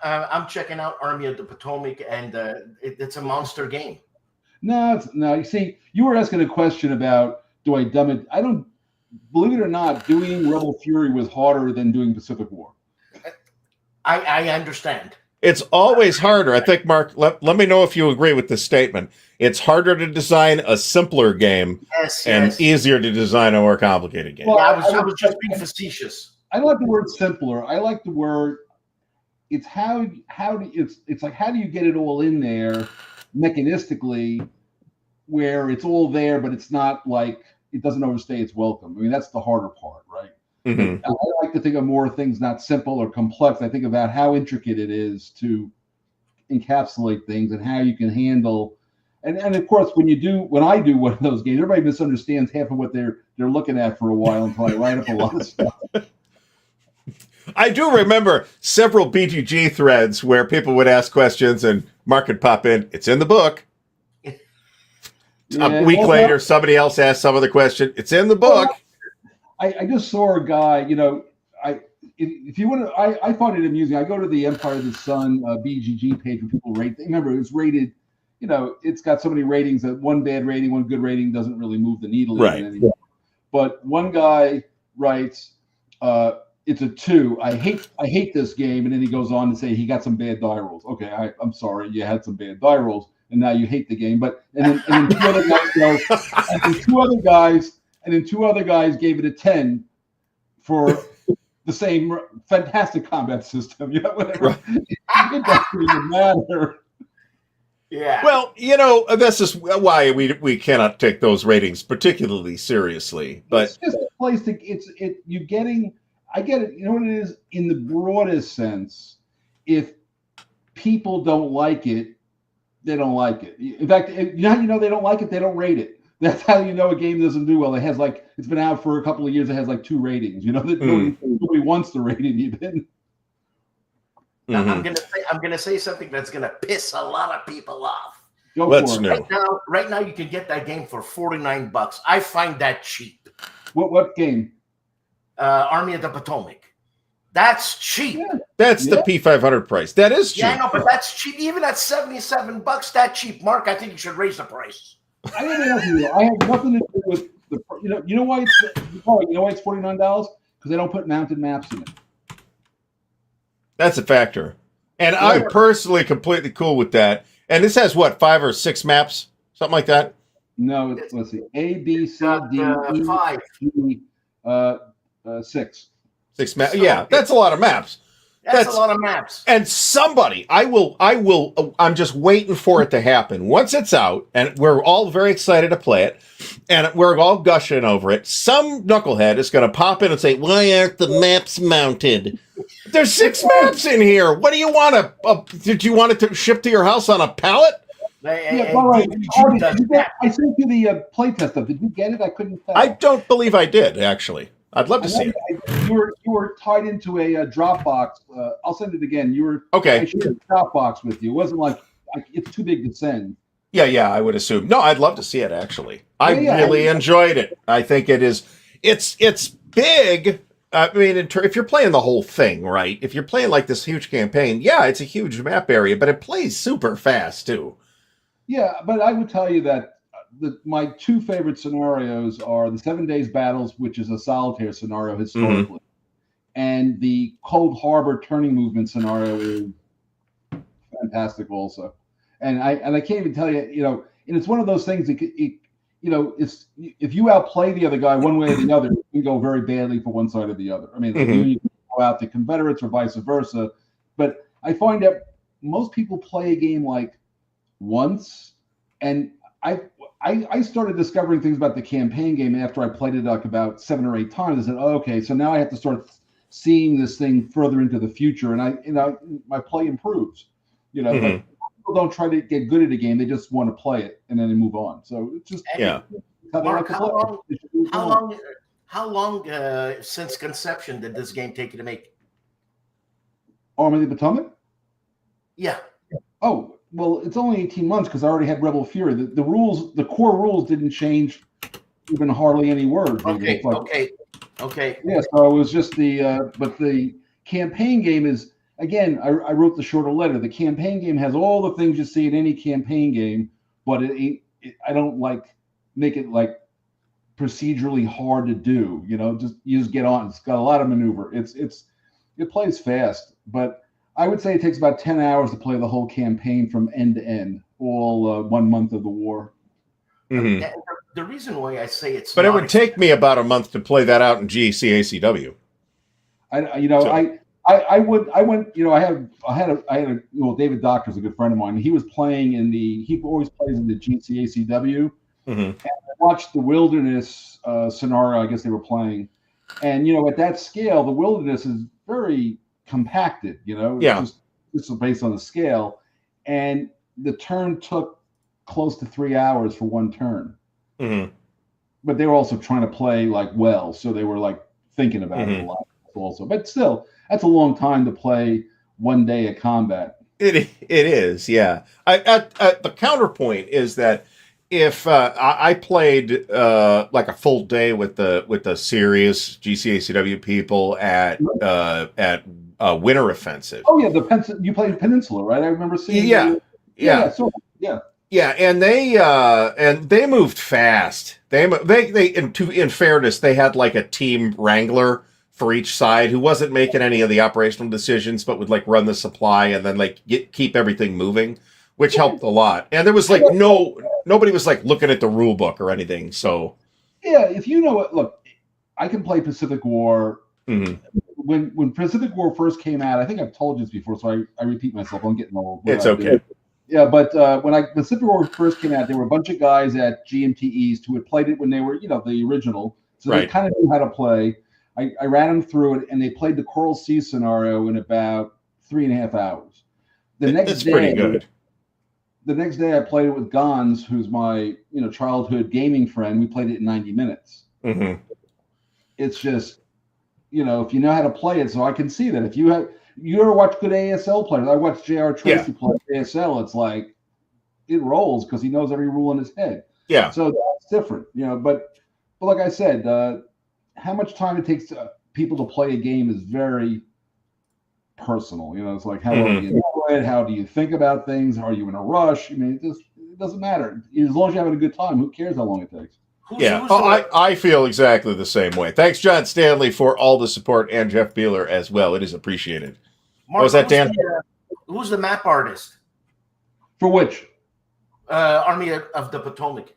Speaker 2: I'm checking out Army of the Potomac, and it's a monster game.
Speaker 3: No. You see, you were asking a question about, do I dumb it? I don't. Believe it or not, doing Rebel Fury was harder than doing Pacific War.
Speaker 2: I understand.
Speaker 1: It's always harder. I think, Mark, let me know if you agree with this statement. It's harder to design a simpler game and easier to design a more complicated game.
Speaker 2: Well, I was just being facetious.
Speaker 3: I like the word simpler. I like the word. It's how do you get it all in there mechanistically, where it's all there, but it's not like it doesn't overstay its welcome. That's the harder part, right? I like to think of more things not simple or complex. I think about how intricate it is to encapsulate things and how you can handle. And of course, when I do one of those games, everybody misunderstands half of what they're looking at for a while until I write up a lot of stuff.
Speaker 1: I do remember several BGG threads where people would ask questions and Mark would pop in. It's in the book. A week later, somebody else asked some other question. It's in the book.
Speaker 3: I just saw a guy, if you want to, I find it amusing. I go to the Empire of the Sun BGG page where people rate. Remember, it's rated, it's got so many ratings that one bad rating, one good rating doesn't really move the needle.
Speaker 1: Right.
Speaker 3: Anymore. But one guy writes, it's a 2. I hate this game. And then he goes on to say he got some bad die rolls. Okay, I'm sorry, you had some bad die rolls, and now you hate the game. But and then two other guys go, and then two other guys gave it a 10 for the same fantastic combat system. Whatever. Right. It doesn't even matter.
Speaker 2: Yeah.
Speaker 1: Well, this is why we cannot take those ratings particularly seriously. But
Speaker 3: it's just a place to I get it. You know what it is in the broadest sense. If people don't like it, they don't like it. In fact, they don't like it, they don't rate it. That's how you know a game doesn't do well. It has it's been out for a couple of years. It has 2 ratings. That nobody wants to rate it even.
Speaker 2: Now,
Speaker 1: Mhm.
Speaker 2: I'm gonna say something that's gonna piss a lot of people off.
Speaker 3: Go
Speaker 1: Let's
Speaker 3: for it.
Speaker 1: know.
Speaker 2: Right now, you can get that game for $49. I find that cheap.
Speaker 3: What game?
Speaker 2: Army of the Potomac. That's cheap.
Speaker 3: Yeah.
Speaker 1: That's the P500 price. That is cheap.
Speaker 2: Yeah, I know, but that's cheap. Even at $77, that cheap. Mark, I think you should raise the price.
Speaker 3: I gotta be honest with you. I have nothing to do with the. You know why it's $49? Because they don't put mounted maps in it.
Speaker 1: That's a factor. And
Speaker 3: Yeah.
Speaker 1: I'm personally completely cool with that. And this has what, 5 or 6 maps? Something like that?
Speaker 3: No, let's see. A, B, C, D, E,
Speaker 2: 5.
Speaker 3: G, 6.
Speaker 1: 6 maps. Yeah, that's a lot of maps.
Speaker 2: That's a lot of maps.
Speaker 1: And somebody, I'm just waiting for it to happen. Once it's out, and we're all very excited to play it, and we're all gushing over it, some knucklehead is going to pop in and say, why aren't the maps mounted? There's 6 maps in here. What do you want? Did you want it to ship to your house on a pallet?
Speaker 3: Yeah, all right. Ardy, I sent you the playtest stuff. Did you get it? I couldn't tell.
Speaker 1: I don't believe I did, actually. I'd love to see it.
Speaker 3: You were tied into a Dropbox. I'll send it again. You were
Speaker 1: Okay.
Speaker 3: I shared a Dropbox with you. It wasn't like it's too big to send.
Speaker 1: Yeah, I would assume. No, I'd love to see it, actually. I really enjoyed it. I think it is. It's big. I mean, if you're playing the whole thing, right? If you're playing like this huge campaign, yeah, it's a huge map area, but it plays super fast too.
Speaker 3: Yeah, but I would tell you that my 2 favorite scenarios are the 7 Days Battles, which is a solitaire scenario historically, and the Cold Harbor turning movement scenario is fantastic also. And I can't even tell you, and it's one of those things that it's if you outplay the other guy one way or the other, it can go very badly for one side or the other. I mean, you can go out the Confederates or vice versa. But I find that most people play a game like once, and I started discovering things about the campaign game after I played it like about 7 or 8 times. I said, oh, okay, so now I have to start seeing this thing further into the future, and my play improves. But people don't try to get good at a game; they just want to play it and then they move on. So it's just
Speaker 2: Mark, how long since conception did this game take you to make?
Speaker 3: Army of the Potomac?
Speaker 2: Yeah.
Speaker 3: Oh, well, it's only 18 months because I already had Rebel Fury. The rules, the core rules didn't change even hardly any words.
Speaker 2: Okay.
Speaker 3: Yeah, so it was just but the campaign game is, again, I wrote the shorter letter. The campaign game has all the things you see in any campaign game, but I don't make it like procedurally hard to do. You just get on. It's got a lot of maneuver. It plays fast, but I would say it takes about 10 hours to play the whole campaign from end to end, all 1 month of the war.
Speaker 2: The reason why I say it's,
Speaker 1: but it would take me about a month to play that out in GCACW.
Speaker 3: David Doctor's a good friend of mine. He was playing he always plays in the GCACW. And I watched the Wilderness scenario. I guess they were playing, and at that scale, the Wilderness is very compacted. It's just based on the scale, and the turn took close to 3 hours for one turn. But they were also trying to play so they were thinking about it a lot also. But still, that's a long time to play 1 day of combat.
Speaker 1: It is, yeah. The counterpoint is that if I played a full day with the serious GCACW people at Winter Offensive.
Speaker 3: Oh yeah, you played Peninsula, right? I remember seeing.
Speaker 1: Yeah, and they moved fast. In fairness, they had a team wrangler for each side who wasn't making any of the operational decisions, but would run the supply and then keep everything moving, which helped a lot. And there was nobody was looking at the rule book or anything. So
Speaker 3: yeah, if look, I can play Pacific War. When Pacific War first came out, I think I've told you this before, so I repeat myself. I'm getting old.
Speaker 1: It's okay.
Speaker 3: Yeah, but when Pacific War first came out, there were a bunch of guys at GMT East who had played it when they were, the original. So they kind of knew how to play. I ran them through it, and they played the Coral Sea scenario in about 3.5 hours. That's pretty good. The next day, I played it with Gons, who's my childhood gaming friend. We played it in 90 minutes. It's just, if you know how to play it. So I can see that if you have, You ever watch good ASL players? I watched J.R. Tracy
Speaker 1: Yeah.
Speaker 3: play ASL. It's like it rolls because he knows every rule in his head.
Speaker 1: Yeah.
Speaker 3: So that's different, But like I said, how much time it takes people to play a game is very personal. It's like how well do you know it? How do you think about things? Are you in a rush? I mean, it doesn't matter. As long as you're having a good time, who cares how long it takes?
Speaker 1: I feel exactly the same way. Thanks, John Stanley, for all the support, and Jeff Beeler as well. It is appreciated.
Speaker 2: Mark,
Speaker 1: was that, Dan?
Speaker 2: Who's the map artist?
Speaker 3: For which?
Speaker 2: Army of the Potomac.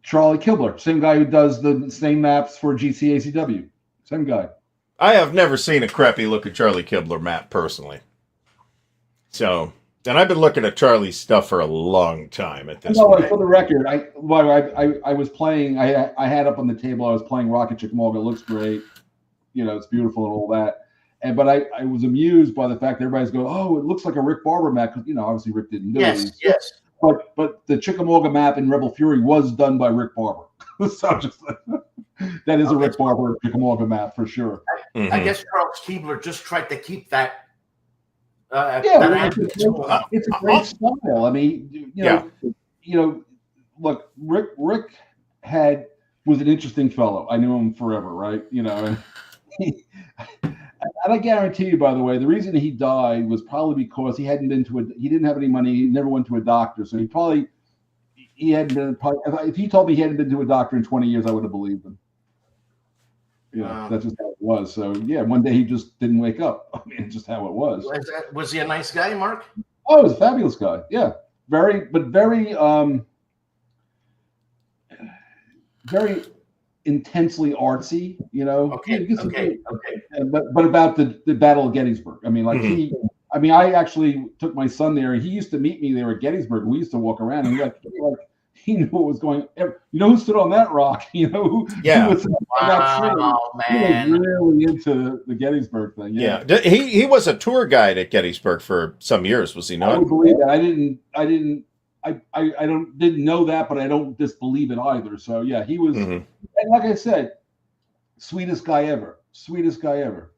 Speaker 3: Charlie Kibler, same guy who does the same maps for GCACW. Same guy.
Speaker 1: I have never seen a crappy looking Charlie Kibler map personally. So, and I've been looking at Charlie's stuff for a long time at this point.
Speaker 3: For the record, I was playing. I had up on the table. I was playing Rocket Chickamauga. It looks great. It's beautiful and all that. But I was amused by the fact that everybody's going, "Oh, it looks like a Rick Barber map." Because obviously Rick didn't do it.
Speaker 2: Yes.
Speaker 3: But the Chickamauga map in Rebel Fury was done by Rick Barber. So that is a Rick Barber Chickamauga map for sure.
Speaker 2: I guess Charles Keebler just tried to keep that.
Speaker 3: It's a great style. I mean, look, Rick was an interesting fellow. I knew him forever, right? And I guarantee you, by the way, the reason he died was probably because he didn't have any money. He never went to a doctor. So he hadn't been, if he told me he hadn't been to a doctor in 20 years, I would have believed him. That's just how it was. So yeah, one day he just didn't wake up. I mean, it's just how it was.
Speaker 2: Was he a nice guy, Mark?
Speaker 3: Oh, he was a fabulous guy. Yeah. Very intensely artsy,
Speaker 2: Okay.
Speaker 3: But about the Battle of Gettysburg. I mean, I actually took my son there. He used to meet me there at Gettysburg. We used to walk around, and he knew what was going. Who stood on that rock? Who was man. He was really into the Gettysburg thing.
Speaker 1: Yeah. He was a tour guide at Gettysburg for some years, was he not?
Speaker 3: I would believe that. I didn't know that, but I don't disbelieve it either. So yeah, he was, and like I said, sweetest guy ever.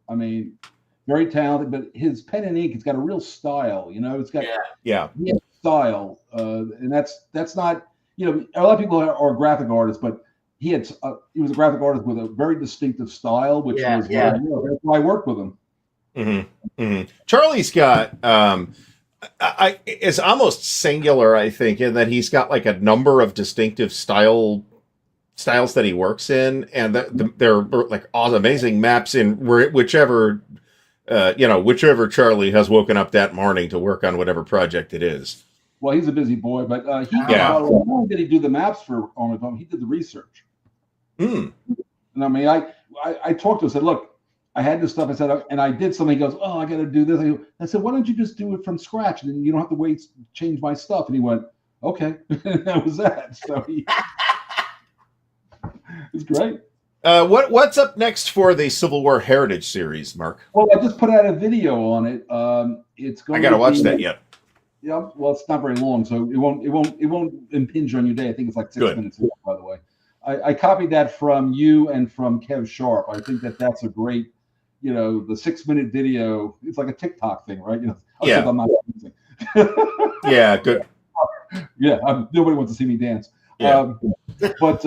Speaker 3: I mean, very talented, but his pen and ink, it's got a real style. It's got style, and that's not. A lot of people are graphic artists, but he was a graphic artist with a very distinctive style, which was that's why I worked with him.
Speaker 1: Charlie's got is almost singular, I think, in that he's got like a number of distinctive styles that he works in, and they're like amazing maps in whichever Charlie has woken up that morning to work on whatever project it is.
Speaker 3: Well, he's a busy boy, but not only did he do the maps for Army of the Potomac, he did the research. And I mean, I talked to him, said, look, I had this stuff. I said, and I did something. He goes, oh, I got to do this. I said, why don't you just do it from scratch? And then you don't have to wait to change my stuff. And he went, okay. And that was that. So it's great.
Speaker 1: What's up next for the Civil War Heritage series, Mark?
Speaker 3: Well, I just put out a video on it. It's going.
Speaker 1: I got to watch that yet.
Speaker 3: Yeah, well, it's not very long, so it won't impinge on your day. I think it's like 6 minutes long, by the way. I copied that from you and from Kev Sharp. I think that's a great, the 6-minute video. It's like a TikTok thing, right? I'm not using.
Speaker 1: Yeah, good.
Speaker 3: Yeah, nobody wants to see me dance.
Speaker 1: Yeah.
Speaker 3: But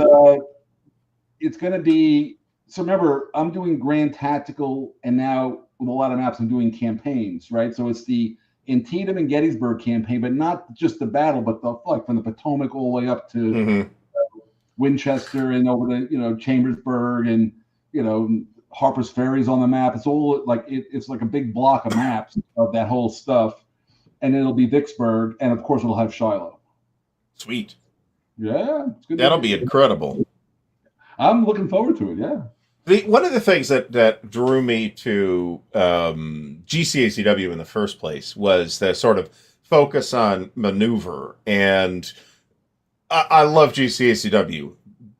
Speaker 3: it's going to be. So remember, I'm doing Grand Tactical, and now with a lot of maps, I'm doing campaigns, right? So it's the Antietam and Gettysburg campaign, but not just the battle, but from the Potomac all the way up to Winchester and over to Chambersburg and Harper's Ferry's on the map. It's all like it's like a big block of maps of that whole stuff, and it'll be Vicksburg, and of course it'll have Shiloh.
Speaker 1: Sweet.
Speaker 3: Yeah, it's good.
Speaker 1: That'll be incredible.
Speaker 3: I'm looking forward to it. Yeah.
Speaker 1: One of the things that drew me to GCACW in the first place was the sort of focus on maneuver, and I love GCACW,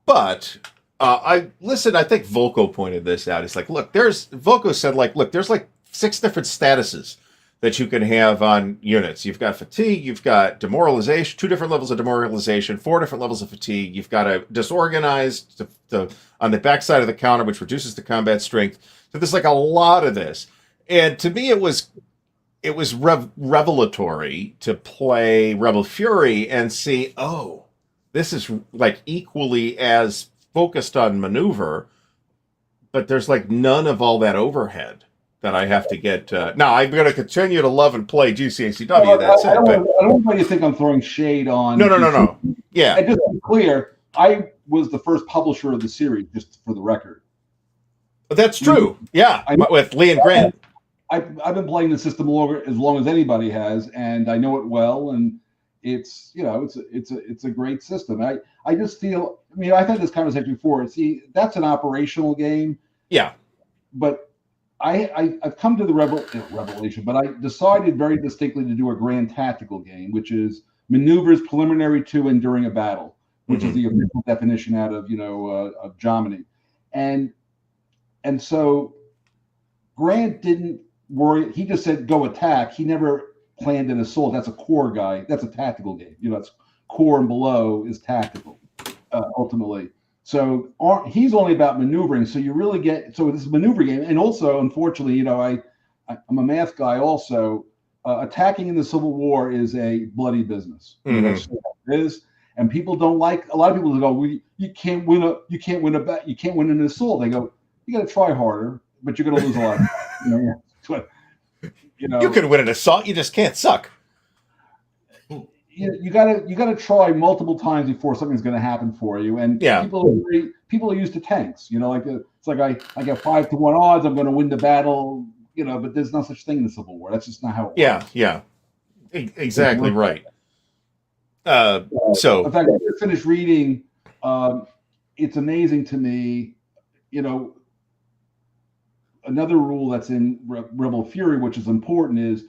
Speaker 1: but I think Volko pointed this out. He's like, look, Volko said, there's like 6 different statuses that you can have on units. You've got fatigue, you've got demoralization, 2 different levels of demoralization, 4 different levels of fatigue. You've got a disorganized on the backside of the counter, which reduces the combat strength. So there's like a lot of this. And to me, it was it was revelatory to play Rebel Fury and see, oh, this is like equally as focused on maneuver, but there's like none of all that overhead that I have to get. Now, I'm going to continue to love and play GCACW. That's it.
Speaker 3: I don't want you to think I'm throwing shade on.
Speaker 1: No. Yeah.
Speaker 3: And just to be clear, I was the first publisher of the series, just for the record.
Speaker 1: But that's true. Yeah, with Lee and Grant.
Speaker 3: I've been playing the system as long as anybody has, and I know it well. And it's it's a great system. I just feel. I mean, I've had this conversation before. See, that's an operational game.
Speaker 1: Yeah.
Speaker 3: But I've come to the revelation, but I decided very distinctly to do a grand tactical game, which is maneuvers preliminary to and during a battle, which is the official definition out of of Germany, and so Grant didn't worry. He just said go attack. He never planned an assault. That's a core guy. That's a tactical game. It's core and below is tactical ultimately. So he's only about maneuvering. So you really get this is a maneuver game. And also, unfortunately, I'm a math guy also. Attacking in the Civil War is a bloody business. That's what it is. And people don't like. A lot of people go, well, you can't win an assault. They go, you got to try harder, but you're going to lose a lot.
Speaker 1: You can win an assault. You just can't suck.
Speaker 3: You gotta try multiple times before something's going to happen for you. And people are used to tanks. It's like I get 5-1 odds. I'm going to win the battle. But there's no such thing in the Civil War. That's just not how it works.
Speaker 1: Yeah, exactly right. So
Speaker 3: in fact, I just finished reading. It's amazing to me. Another rule that's in Rebel Fury, which is important, is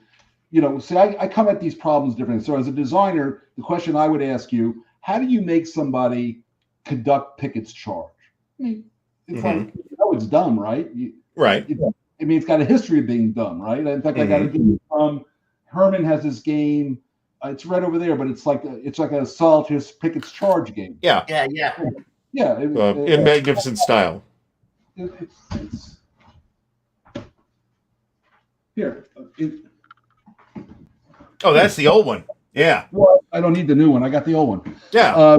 Speaker 3: I come at these problems differently. So as a designer, the question I would ask you, how do you make somebody conduct Pickett's charge? I mean, it's like, it's dumb, right?
Speaker 1: Right.
Speaker 3: I mean, it's got a history of being dumb, right? In fact, I got a game from Herman has this game. It's right over there, but it's like a solitaire Pickett's charge game.
Speaker 1: Yeah. In magnificent style.
Speaker 3: It's here.
Speaker 1: Oh, that's the old one. Yeah.
Speaker 3: Well, I don't need the new one. I got the old one.
Speaker 1: Yeah.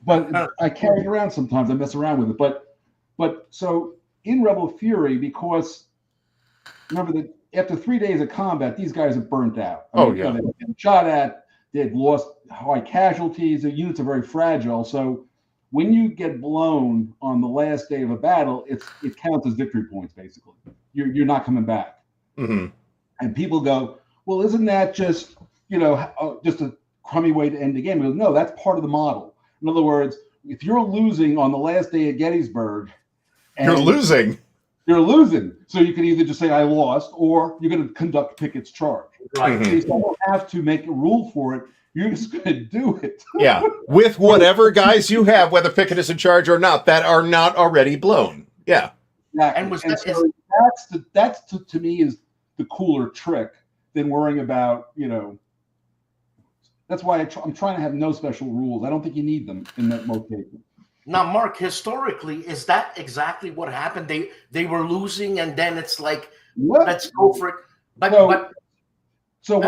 Speaker 3: But I carry it around sometimes. I mess around with it. But so in Rebel Fury, because remember that after 3 days of combat, these guys are burnt out. They've been shot at. They've lost high casualties. The units are very fragile. So when you get blown on the last day of a battle, it counts as victory points. Basically, you're not coming back. And people go, well, isn't that just just a crummy way to end the game? Goes, no, that's part of the model. In other words, if you're losing on the last day at Gettysburg,
Speaker 1: you're losing.
Speaker 3: So you can either just say I lost, or you're going to conduct Pickett's charge. Right. So you don't have to make a rule for it. You're just going to do it.
Speaker 1: Yeah, with whatever guys you have, whether Pickett is in charge or not, that are not already blown. Yeah.
Speaker 3: Exactly. That's to me is the cooler trick than worrying about, that's why I'm trying to have no special rules. I don't think you need them in that most cases.
Speaker 2: Now, Mark, historically, is that exactly what happened? They were losing, and then it's like, let's go for it.
Speaker 3: So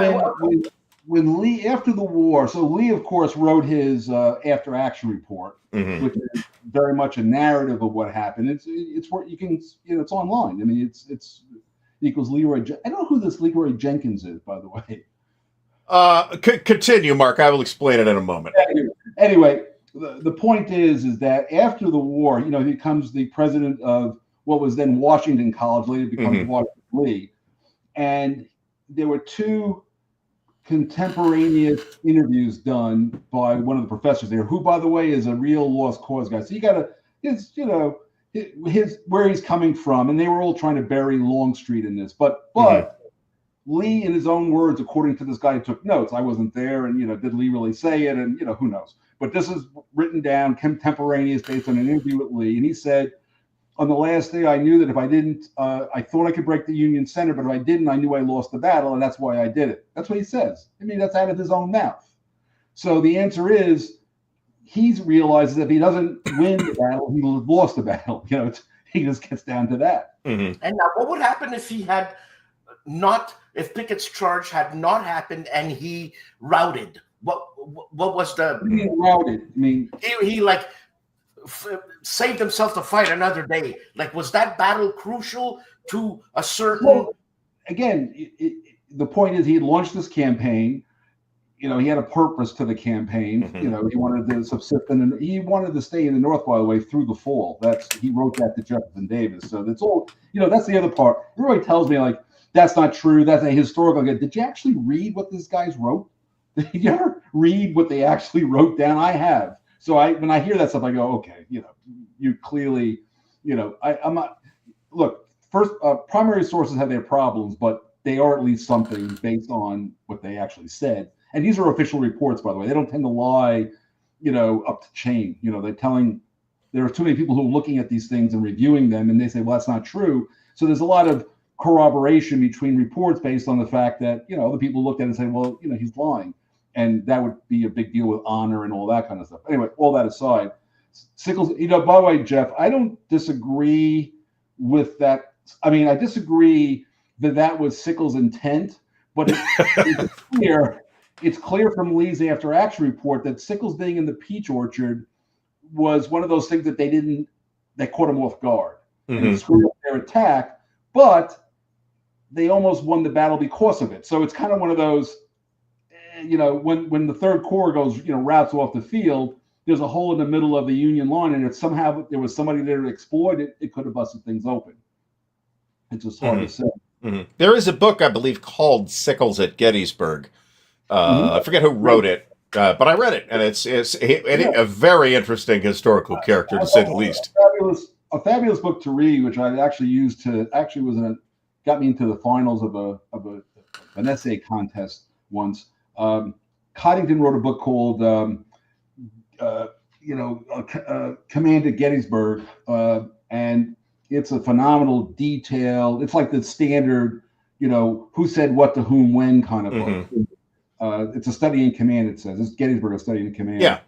Speaker 3: when Lee, after the war, so Lee, of course, wrote his after action report, which is very much a narrative of what happened. It's where you can, it's online. I mean, it's equals Leroy. I don't know who this Leroy Jenkins is, by the way.
Speaker 1: Continue, Mark. I will explain it in a moment.
Speaker 3: Anyway, the point is that after the war, he becomes the president of what was then Washington College, later becomes Washington Lee, and there were two contemporaneous interviews done by one of the professors there, who, by the way, is a real lost cause guy. So you got to, his where he's coming from, and they were all trying to bury Longstreet in this, but Lee, in his own words, according to this guy who took notes, I wasn't there, and did Lee really say it, and who knows? But this is written down, contemporaneous, based on an interview with Lee, and he said, on the last day, I knew that if I didn't, I thought I could break the Union center, but if I didn't, I knew I lost the battle, and that's why I did it. That's what he says. I mean, that's out of his own mouth. So the answer is, he realizes if he doesn't win the battle, he will have lost the battle. He just gets down to that.
Speaker 2: And now, what would happen if he had if Pickett's charge had not happened and he routed? What was the
Speaker 3: routed? I mean,
Speaker 2: he like saved himself to fight another day. Like, was that battle crucial to a certain?
Speaker 3: Well, again, the point is he had launched this campaign. You know, he had a purpose to the campaign.
Speaker 1: Mm-hmm.
Speaker 3: You know, he wanted to subsist, and he wanted to stay in the North, by the way, through the fall. He wrote that to Jefferson Davis. So that's all. You know, that's the other part. Everybody tells me like that's not true. That's a historical. Did you actually read what these guys wrote? Did you ever read what they actually wrote down? I have. So when I hear that stuff, I go, okay, you know, you clearly, you know, I'm not. Look, first, primary sources have their problems, but they are at least something based on what they actually said. And these are official reports, by the way. They don't tend to lie, you know, up to chain. You know, there are too many people who are looking at these things and reviewing them, and they say, well, that's not true. So there's a lot of corroboration between reports based on the fact that, you know, the people looked at it and say, well, you know, he's lying. And that would be a big deal with honor and all that kind of stuff. Anyway, all that aside, Sickles, you know, by the way, Jeff, I don't disagree with that. I mean, I disagree that was Sickles' intent, but it's clear from Lee's after action report that Sickles being in the peach orchard was one of those things that they caught him off guard and screwed up their attack, but they almost won the battle because of it. So it's kind of one of those, you know, when the Third Corps goes, you know, routes off the field, there's a hole in the middle of the Union line, and if somehow there was somebody there to exploit it, it could have busted things open. It's just hard to say.
Speaker 1: Mm-hmm. There is a book, I believe, called Sickles at Gettysburg. I forget who wrote it, but I read it, and it's a very interesting historical character, to say the least.
Speaker 3: A fabulous book to read, which I actually used got me into the finals of an essay contest once. Coddington wrote a book called Command at Gettysburg, and it's a phenomenal detail. It's like the standard, you know, who said what to whom when kind of book. It's a study in command, it says. It's Gettysburg, a study in command.
Speaker 1: Yeah.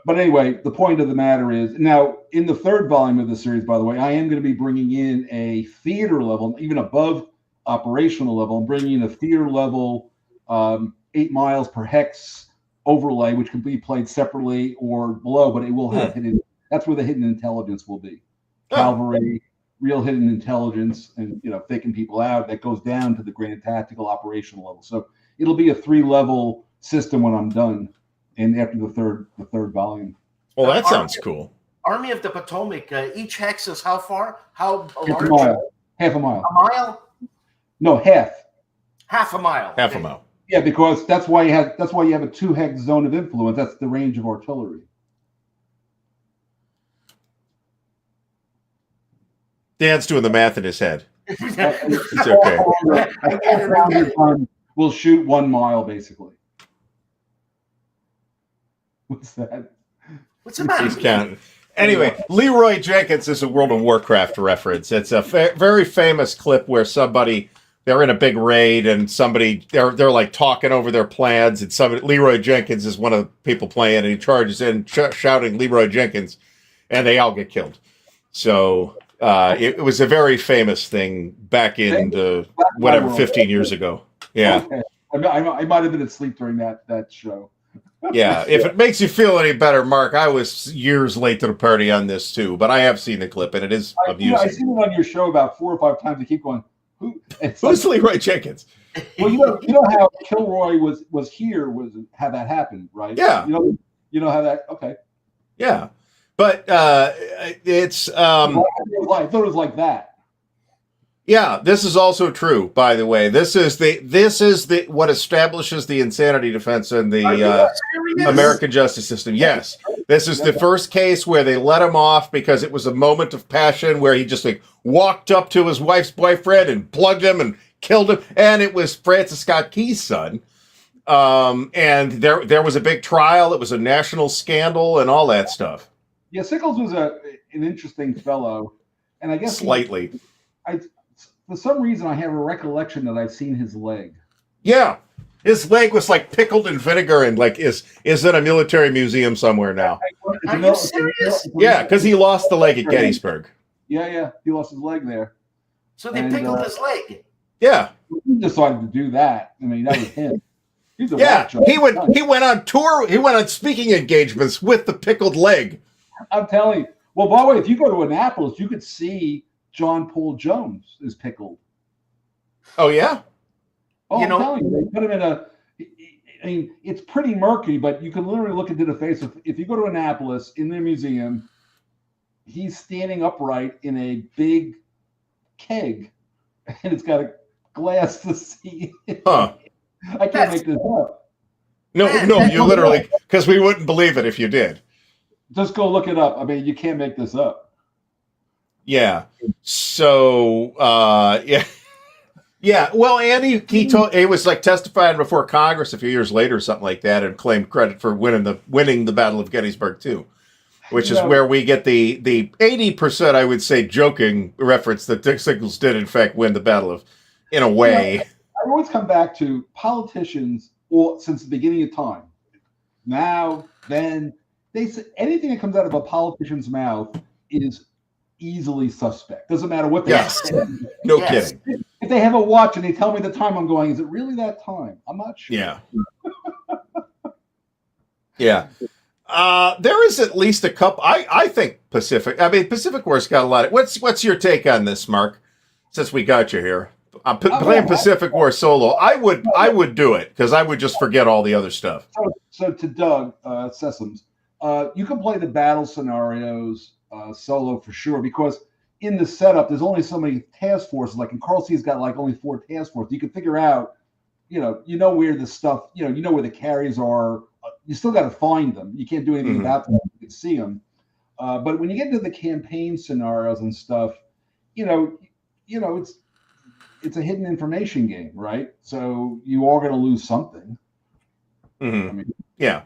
Speaker 3: But anyway, the point of the matter is, now, in the third volume of the series, by the way, I am going to be bringing in a theater level, even above operational level. I'm bringing in a theater level 8 miles per hex overlay, which can be played separately or below, but it will have hidden. That's where the hidden intelligence will be. Cavalry, real hidden intelligence, and, you know, faking people out. That goes down to the grand tactical operational level. So it'll be a 3-level system when I'm done, and after the third volume.
Speaker 1: Well, that sounds cool.
Speaker 2: Army of the Potomac. Each hex is how far? How large?
Speaker 3: Half a mile.
Speaker 2: A mile?
Speaker 3: No, half.
Speaker 2: Half a mile.
Speaker 1: Half a mile.
Speaker 3: Yeah, because that's why you have a 2-hex zone of influence. That's the range of artillery.
Speaker 1: Dan's doing the math in his head.
Speaker 2: It's
Speaker 1: okay.
Speaker 3: We'll shoot 1 mile, basically. What's that?
Speaker 2: What's the matter?
Speaker 1: He's counting. Anyway, Leroy Jenkins is a World of Warcraft reference. It's a very famous clip where they're in a big raid and they're like talking over their plans, and Leroy Jenkins is one of the people playing, and he charges in shouting Leroy Jenkins, and they all get killed. So it was a very famous thing back in the 15 years ago. Yeah.
Speaker 3: Okay. I might have been asleep during that show.
Speaker 1: Yeah, if it makes you feel any better, Mark, I was years late to the party on this too, but I have seen the clip, and it is amusing.
Speaker 3: I've seen it on your show about 4 or 5 times. I keep going,
Speaker 1: who's Leroy Jenkins?
Speaker 3: Well, you know how Kilroy was here, how that happened, right?
Speaker 1: Yeah.
Speaker 3: You know how that, okay.
Speaker 1: Yeah, but it's...
Speaker 3: I thought it was like that.
Speaker 1: Yeah, this is also true, by the way. This is what establishes the insanity defense in the American justice system. Yes. This is the first case where they let him off because it was a moment of passion where he just walked up to his wife's boyfriend and plugged him and killed him. And it was Francis Scott Key's son. And there was a big trial. It was a national scandal and all that stuff.
Speaker 3: Yeah, Sickles was an interesting fellow. And I guess
Speaker 1: slightly.
Speaker 3: For some reason, I have a recollection that I've seen his leg.
Speaker 1: Yeah, his leg was like pickled in vinegar and is in a military museum somewhere now.
Speaker 2: Are you serious?
Speaker 1: Yeah, because he lost the leg at Gettysburg.
Speaker 3: Yeah, he lost his leg there.
Speaker 2: So they pickled his leg.
Speaker 1: Yeah.
Speaker 3: He decided to do that. I mean, that was him. He's a
Speaker 1: Yeah.
Speaker 3: whack job.
Speaker 1: He went on tour. He went on speaking engagements with the pickled leg.
Speaker 3: I'm telling you. Well, by the way, if you go to Annapolis, you could see John Paul Jones is pickled.
Speaker 1: Oh, yeah?
Speaker 3: Oh, I'm telling you, they put him in a. I mean, it's pretty murky, but you can literally look into the face of. If you go to Annapolis in their museum, he's standing upright in a big keg, and it's got a glass to see.
Speaker 1: Huh.
Speaker 3: I can't make this up.
Speaker 1: No, you literally, because we wouldn't believe it if you did.
Speaker 3: Just go look it up. I mean, you can't make this up.
Speaker 1: Yeah. So, yeah. Yeah, well, Andy, he was like testifying before Congress a few years later, or something like that, and claimed credit for winning the Battle of Gettysburg too, which is where we get the 80%, I would say, joking reference that Dick Sickles did in fact win the battle of, in a way.
Speaker 3: I always come back to politicians, since the beginning of time. Now, then, they say anything that comes out of a politician's mouth is easily suspect. Doesn't matter what they say.
Speaker 1: No kidding.
Speaker 3: If they have a watch and they tell me the time, I'm going, is it really that time? I'm not sure.
Speaker 1: Yeah. Yeah. There is at least a couple. I think Pacific War's got a lot of. What's your take on this, Mark? Since we got you here, I'm playing Pacific War solo. I would do it because I would just forget all the other stuff.
Speaker 3: So to Doug Sessoms, you can play the battle scenarios solo for sure, because in the setup, there's only so many task forces. Like in Carl C's got like only 4 task forces. You can figure out, you know where the stuff, you know where the carriers are. You still got to find them. You can't do anything about them. You can see them. But when you get into the campaign scenarios and stuff, it's a hidden information game, right? So you are going to lose something.
Speaker 1: Mm-hmm.
Speaker 3: I mean,
Speaker 1: yeah.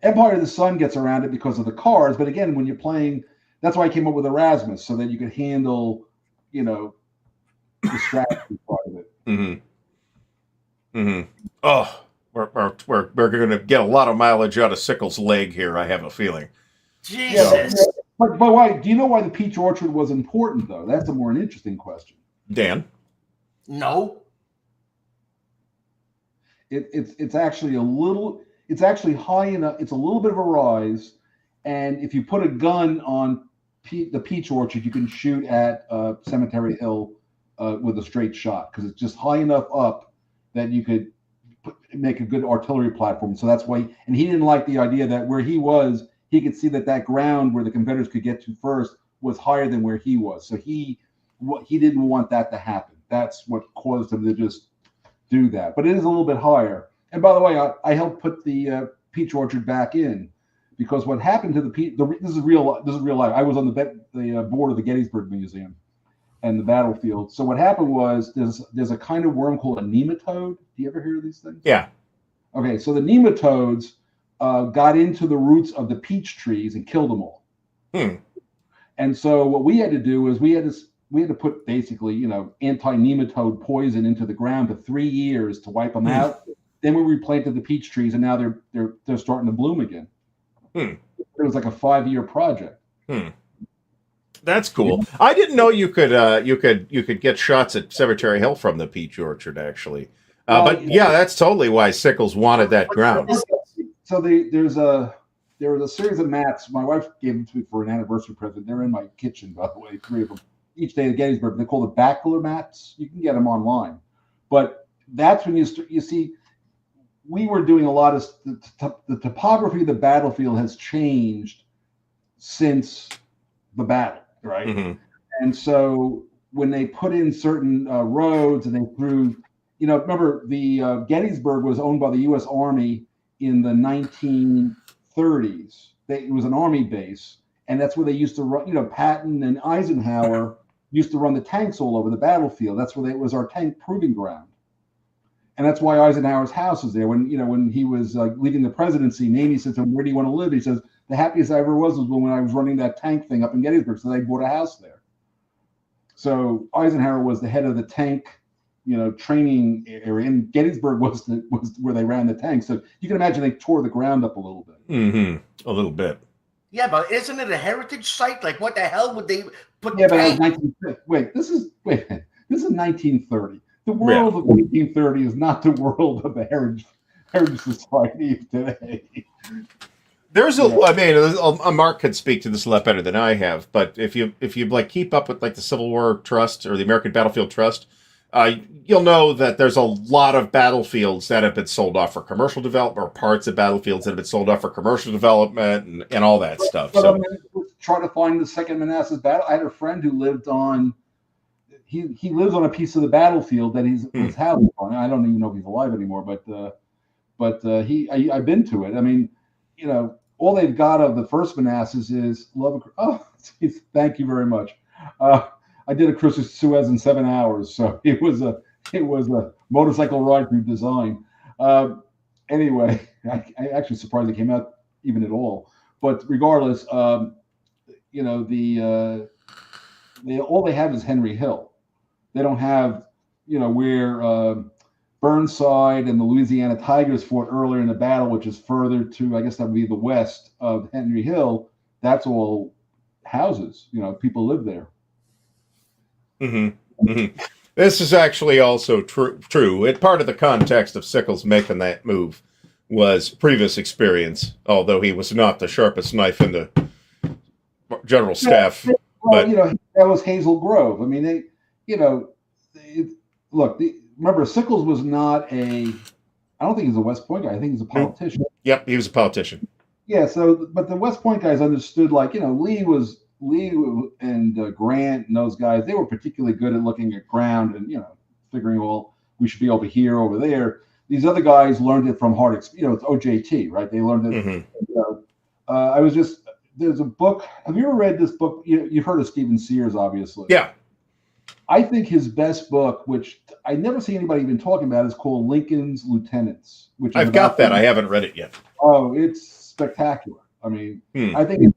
Speaker 3: Empire of the Sun gets around it because of the cards, but again, when you're playing, that's why I came up with Erasmus, so that you could handle, the strategy part of it.
Speaker 1: Mm-hmm. Mm-hmm. Oh, we're going to get a lot of mileage out of Sickles' leg here. I have a feeling.
Speaker 2: Jesus.
Speaker 3: Yeah. But why? Do you know why the peach orchard was important, though? That's a more interesting question.
Speaker 1: Dan?
Speaker 2: No.
Speaker 3: It's actually a little. It's actually high enough. It's a little bit of a rise, and if you put a gun on the peach orchard, you can shoot at Cemetery Hill with a straight shot, because it's just high enough up that you could make a good artillery platform. So that's why. And he didn't like the idea that where he was, he could see that ground where the Confederates could get to first was higher than where he was. So he didn't want that to happen. That's what caused him to just do that. But it is a little bit higher. And by the way, I helped put the peach orchard back in, because what happened to this is real life. I was on the board of the Gettysburg Museum and the battlefield. So what happened was there's a kind of worm called a nematode. Do you ever hear of these things?
Speaker 1: Yeah.
Speaker 3: Okay, so the nematodes got into the roots of the peach trees and killed them all. And so what we had to do is we had to put basically, anti-nematode poison into the ground for 3 years to wipe them out. Then we replanted the peach trees, and now they're starting to bloom again. It was like a 5-year project.
Speaker 1: That's cool. I didn't know you could get shots at Cemetery Hill from the peach orchard, actually. But yeah, that's totally why Sickles wanted that ground.
Speaker 3: So there was a series of maps. My wife gave them to me for an anniversary present. They're in my kitchen, by the way, 3 of them. Each day at Gettysburg. They're called the Backler maps. You can get them online. But that's when you see, we were doing a lot of the topography of the battlefield has changed since the battle, right? Mm-hmm. And so when they put in certain roads and they threw, remember the Gettysburg was owned by the U.S. Army in the 1930s. It was an army base, and that's where they used to run. Patton and Eisenhower used to run the tanks all over the battlefield. That's where it was our tank proving ground. And that's why Eisenhower's house is there. When he was leaving the presidency, Mamie said to him, "Where do you want to live?" He says, "The happiest I ever was when I was running that tank thing up in Gettysburg." So they bought a house there. So Eisenhower was the head of the tank, training area, and Gettysburg was where they ran the tank. So you can imagine they tore the ground up a little bit.
Speaker 1: Mm-hmm. A little bit.
Speaker 2: Yeah, but isn't it a heritage site? Like, what the hell would they put?
Speaker 3: Yeah, but this is 1930. The world of 1830 is not the world of the Heritage Society of today.
Speaker 1: There's I mean, Mark could speak to this a lot better than I have, but if you like keep up with like the Civil War Trust or the American Battlefield Trust, you'll know that there's a lot of battlefields that have been sold off for commercial development, or parts of battlefields that have been sold off for commercial development and all that stuff.
Speaker 3: But
Speaker 1: So,
Speaker 3: I mean, try to find the Second Manassas battle. I had a friend who lived on. He lives on a piece of the battlefield that his house on. I don't even know if he's alive anymore, but I've been to it. I mean, you know, all they've got of the First Manassas is love. Oh, geez, thank you very much. I did a cruise to Suez in 7 hours, so it was a motorcycle ride through design. Anyway, I actually surprised it came out even at all. But regardless, you know, all they have is Henry Hill. They don't have, you know, where Burnside and the Louisiana Tigers fought earlier in the battle, which is further to, I guess that would be the west of Henry Hill. That's all houses. You know, people live there.
Speaker 1: Mm-hmm. Mm-hmm. This is actually also true. It part of the context of Sickles making that move was previous experience, although he was not the sharpest knife in the general staff.
Speaker 3: Well,
Speaker 1: but
Speaker 3: you know, that was Hazel Grove. I mean, they, you know, remember Sickles was not I don't think he's a West Point guy. I think he's a politician.
Speaker 1: Yep, he was a politician.
Speaker 3: Yeah. So, but the West Point guys understood, like, you know, Lee and Grant and those guys, they were particularly good at looking at ground and, you know, figuring, well, we should be over here, over there. These other guys learned it from hard experience. You know, it's OJT, right? They learned it.
Speaker 1: Mm-hmm.
Speaker 3: You know, there's a book. Have you ever read this book? You've heard of Stephen Sears, obviously.
Speaker 1: Yeah.
Speaker 3: I think his best book, which I never see anybody even talking about, is called Lincoln's Lieutenants. Which
Speaker 1: I've got that. I haven't read it yet.
Speaker 3: Oh, it's spectacular. I mean, I think,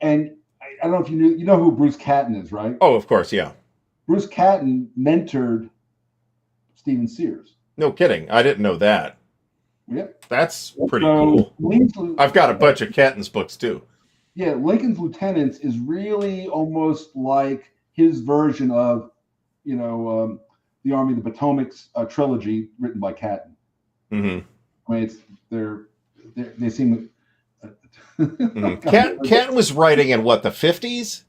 Speaker 3: and I don't know if you know who Bruce Catton is, right?
Speaker 1: Oh, of course, yeah.
Speaker 3: Bruce Catton mentored Stephen Sears.
Speaker 1: No kidding. I didn't know that.
Speaker 3: Yep.
Speaker 1: That's pretty cool. I've got a bunch of Catton's books, too.
Speaker 3: Yeah, Lincoln's Lieutenants is really almost like his version of, you know, the Army of the Potomac's trilogy written by Catton.
Speaker 1: Mm-hmm.
Speaker 3: I mean, they seem.
Speaker 1: Mm-hmm. Catton was writing in what, the 50s?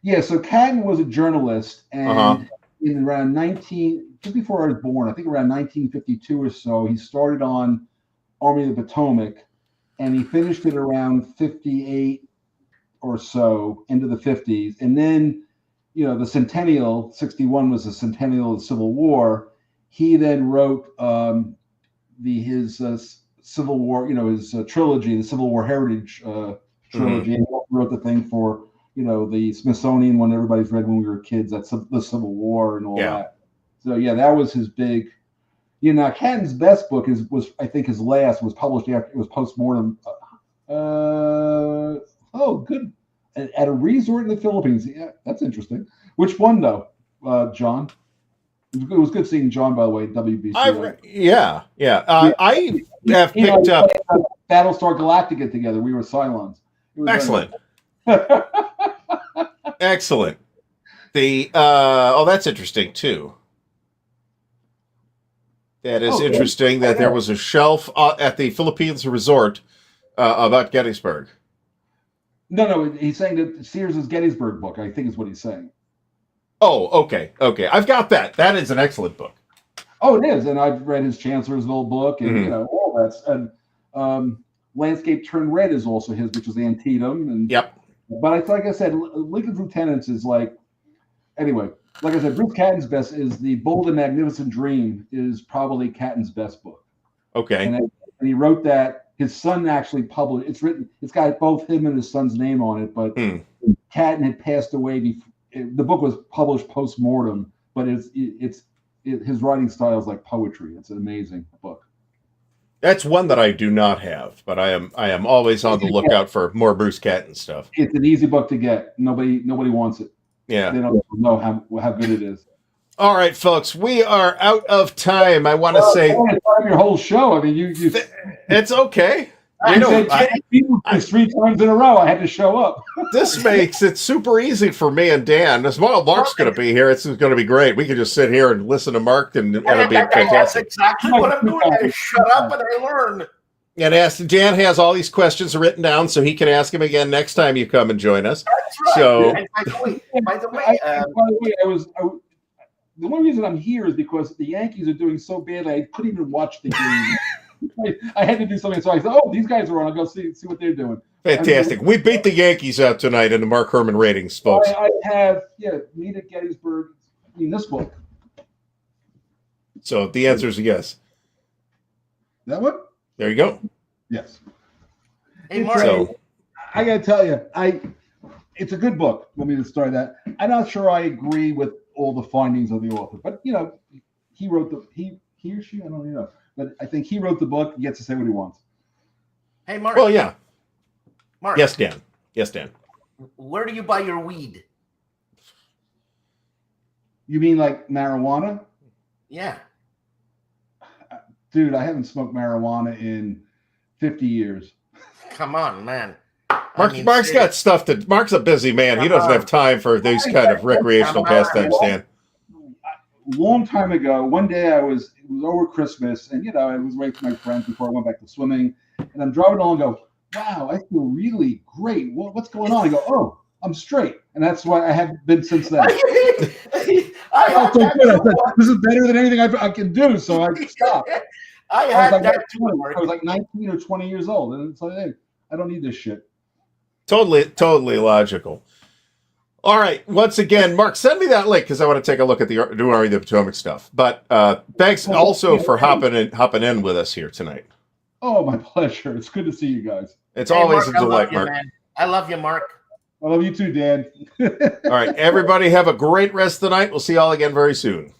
Speaker 3: Yeah, so Catton was a journalist, and in around just before I was born, I think around 1952 or so, he started on Army of the Potomac, and he finished it around 58 or so, into the 50s. And then, you know, the centennial, 61 was the centennial of the Civil War. He then wrote his Civil War, you know, his trilogy, the Civil War Heritage trilogy. And he also wrote the thing for, you know, the Smithsonian one everybody's read when we were kids, that's the Civil War and all that. So yeah, that was his big. You know, Catton's best book was I think his last was published after it was postmortem. Good. At a resort in the Philippines. Yeah, that's interesting. Which one though, John? It was good seeing John, by the way, WBC. I have picked up Battlestar Galactica together. We were Cylons.
Speaker 1: Excellent. Excellent. That's interesting too. That is interesting that there was a shelf at the Philippines resort about Gettysburg.
Speaker 3: No, he's saying that Sears' Gettysburg book, I think is what he's saying.
Speaker 1: Oh, okay. I've got that. That is an excellent book.
Speaker 3: Oh, it is, and I've read his Chancellorsville book, and you know all that. And Landscape Turned Red is also his, which is Antietam. And
Speaker 1: yep.
Speaker 3: But like I said, Lincoln's Lieutenants is like. Anyway, like I said, Bruce Catton's best is The Bold and Magnificent Dream is probably Catton's best book. Okay. And he wrote that. His son actually published. It's got both him and his son's name on it. But Catton had passed away before. The book was published post-mortem, but his writing style is like poetry. It's an amazing book.
Speaker 1: That's one that I do not have, but I am always on the lookout for more Bruce Catton stuff.
Speaker 3: It's an easy book to get. Nobody wants it.
Speaker 1: Yeah,
Speaker 3: they don't know how good it is.
Speaker 1: All right, folks, we are out of time. I want to say
Speaker 3: your whole show. I mean, you
Speaker 1: it's okay.
Speaker 3: I said, people do 3 times in a row. I had to show up.
Speaker 1: This makes it super easy for me and Dan. As well, Mark's going to be here. It's going to be great. We can just sit here and listen to Mark, and it'll be
Speaker 2: That's
Speaker 1: fantastic.
Speaker 2: exactly what I'm doing. I shut up and I learn.
Speaker 1: And Dan has all these questions written down, so he can ask them again next time you come and join us.
Speaker 2: That's right.
Speaker 1: So,
Speaker 2: And by the way,
Speaker 3: the only reason I'm here is because the Yankees are doing so badly. I couldn't even watch the game. I had to do something, so I said, "Oh, these guys are on. I'll go see what they're doing."
Speaker 1: fantastic. We beat the Yankees out tonight in the Mark Herman ratings, folks.
Speaker 3: I have, Meet at Gettysburg. I mean, this book.
Speaker 1: So the answer is yes.
Speaker 3: That one?
Speaker 1: There you go.
Speaker 3: Yes.
Speaker 2: Hey, Mark.
Speaker 1: So,
Speaker 3: I got to tell you, it's a good book. Let me just start that. I'm not sure I agree with all the findings of the author, but he wrote he or she, I don't even know, but I think he wrote the book. He gets to say what he wants.
Speaker 2: Hey, Mark.
Speaker 1: well, yeah.
Speaker 2: Mark.
Speaker 1: Yes, Dan. Yes, Dan.
Speaker 2: Where do you buy your weed?
Speaker 3: You mean like marijuana?
Speaker 2: Yeah.
Speaker 3: Dude, I haven't smoked marijuana in 50 years.
Speaker 2: Come on, man.
Speaker 1: Mark's got stuff to. Mark's a busy man. He doesn't have time for these kind of recreational pastimes, Dan.
Speaker 3: Long time ago, one day it was over Christmas, and I was away from my friends before I went back to swimming, and I'm driving along and go, wow, I feel really great. What's going on? I go, oh, I'm straight. And that's what I have been since then. I felt so good. I said, this is better than anything I can do, so I stopped.
Speaker 2: I was
Speaker 3: like 19 or 20 years old, and it's like, hey, I don't need this shit.
Speaker 1: Totally logical. All right. Once again, Mark, send me that link because I want to take a look at the Ardy of the Potomac stuff. But thanks also for hopping in with us here tonight.
Speaker 3: Oh, my pleasure. It's good to see you guys.
Speaker 1: It's always
Speaker 2: Mark,
Speaker 1: a delight, Mark.
Speaker 2: I love you, Mark.
Speaker 3: I love you too, Dan.
Speaker 1: All right. Everybody have a great rest of the night. We'll see you all again very soon.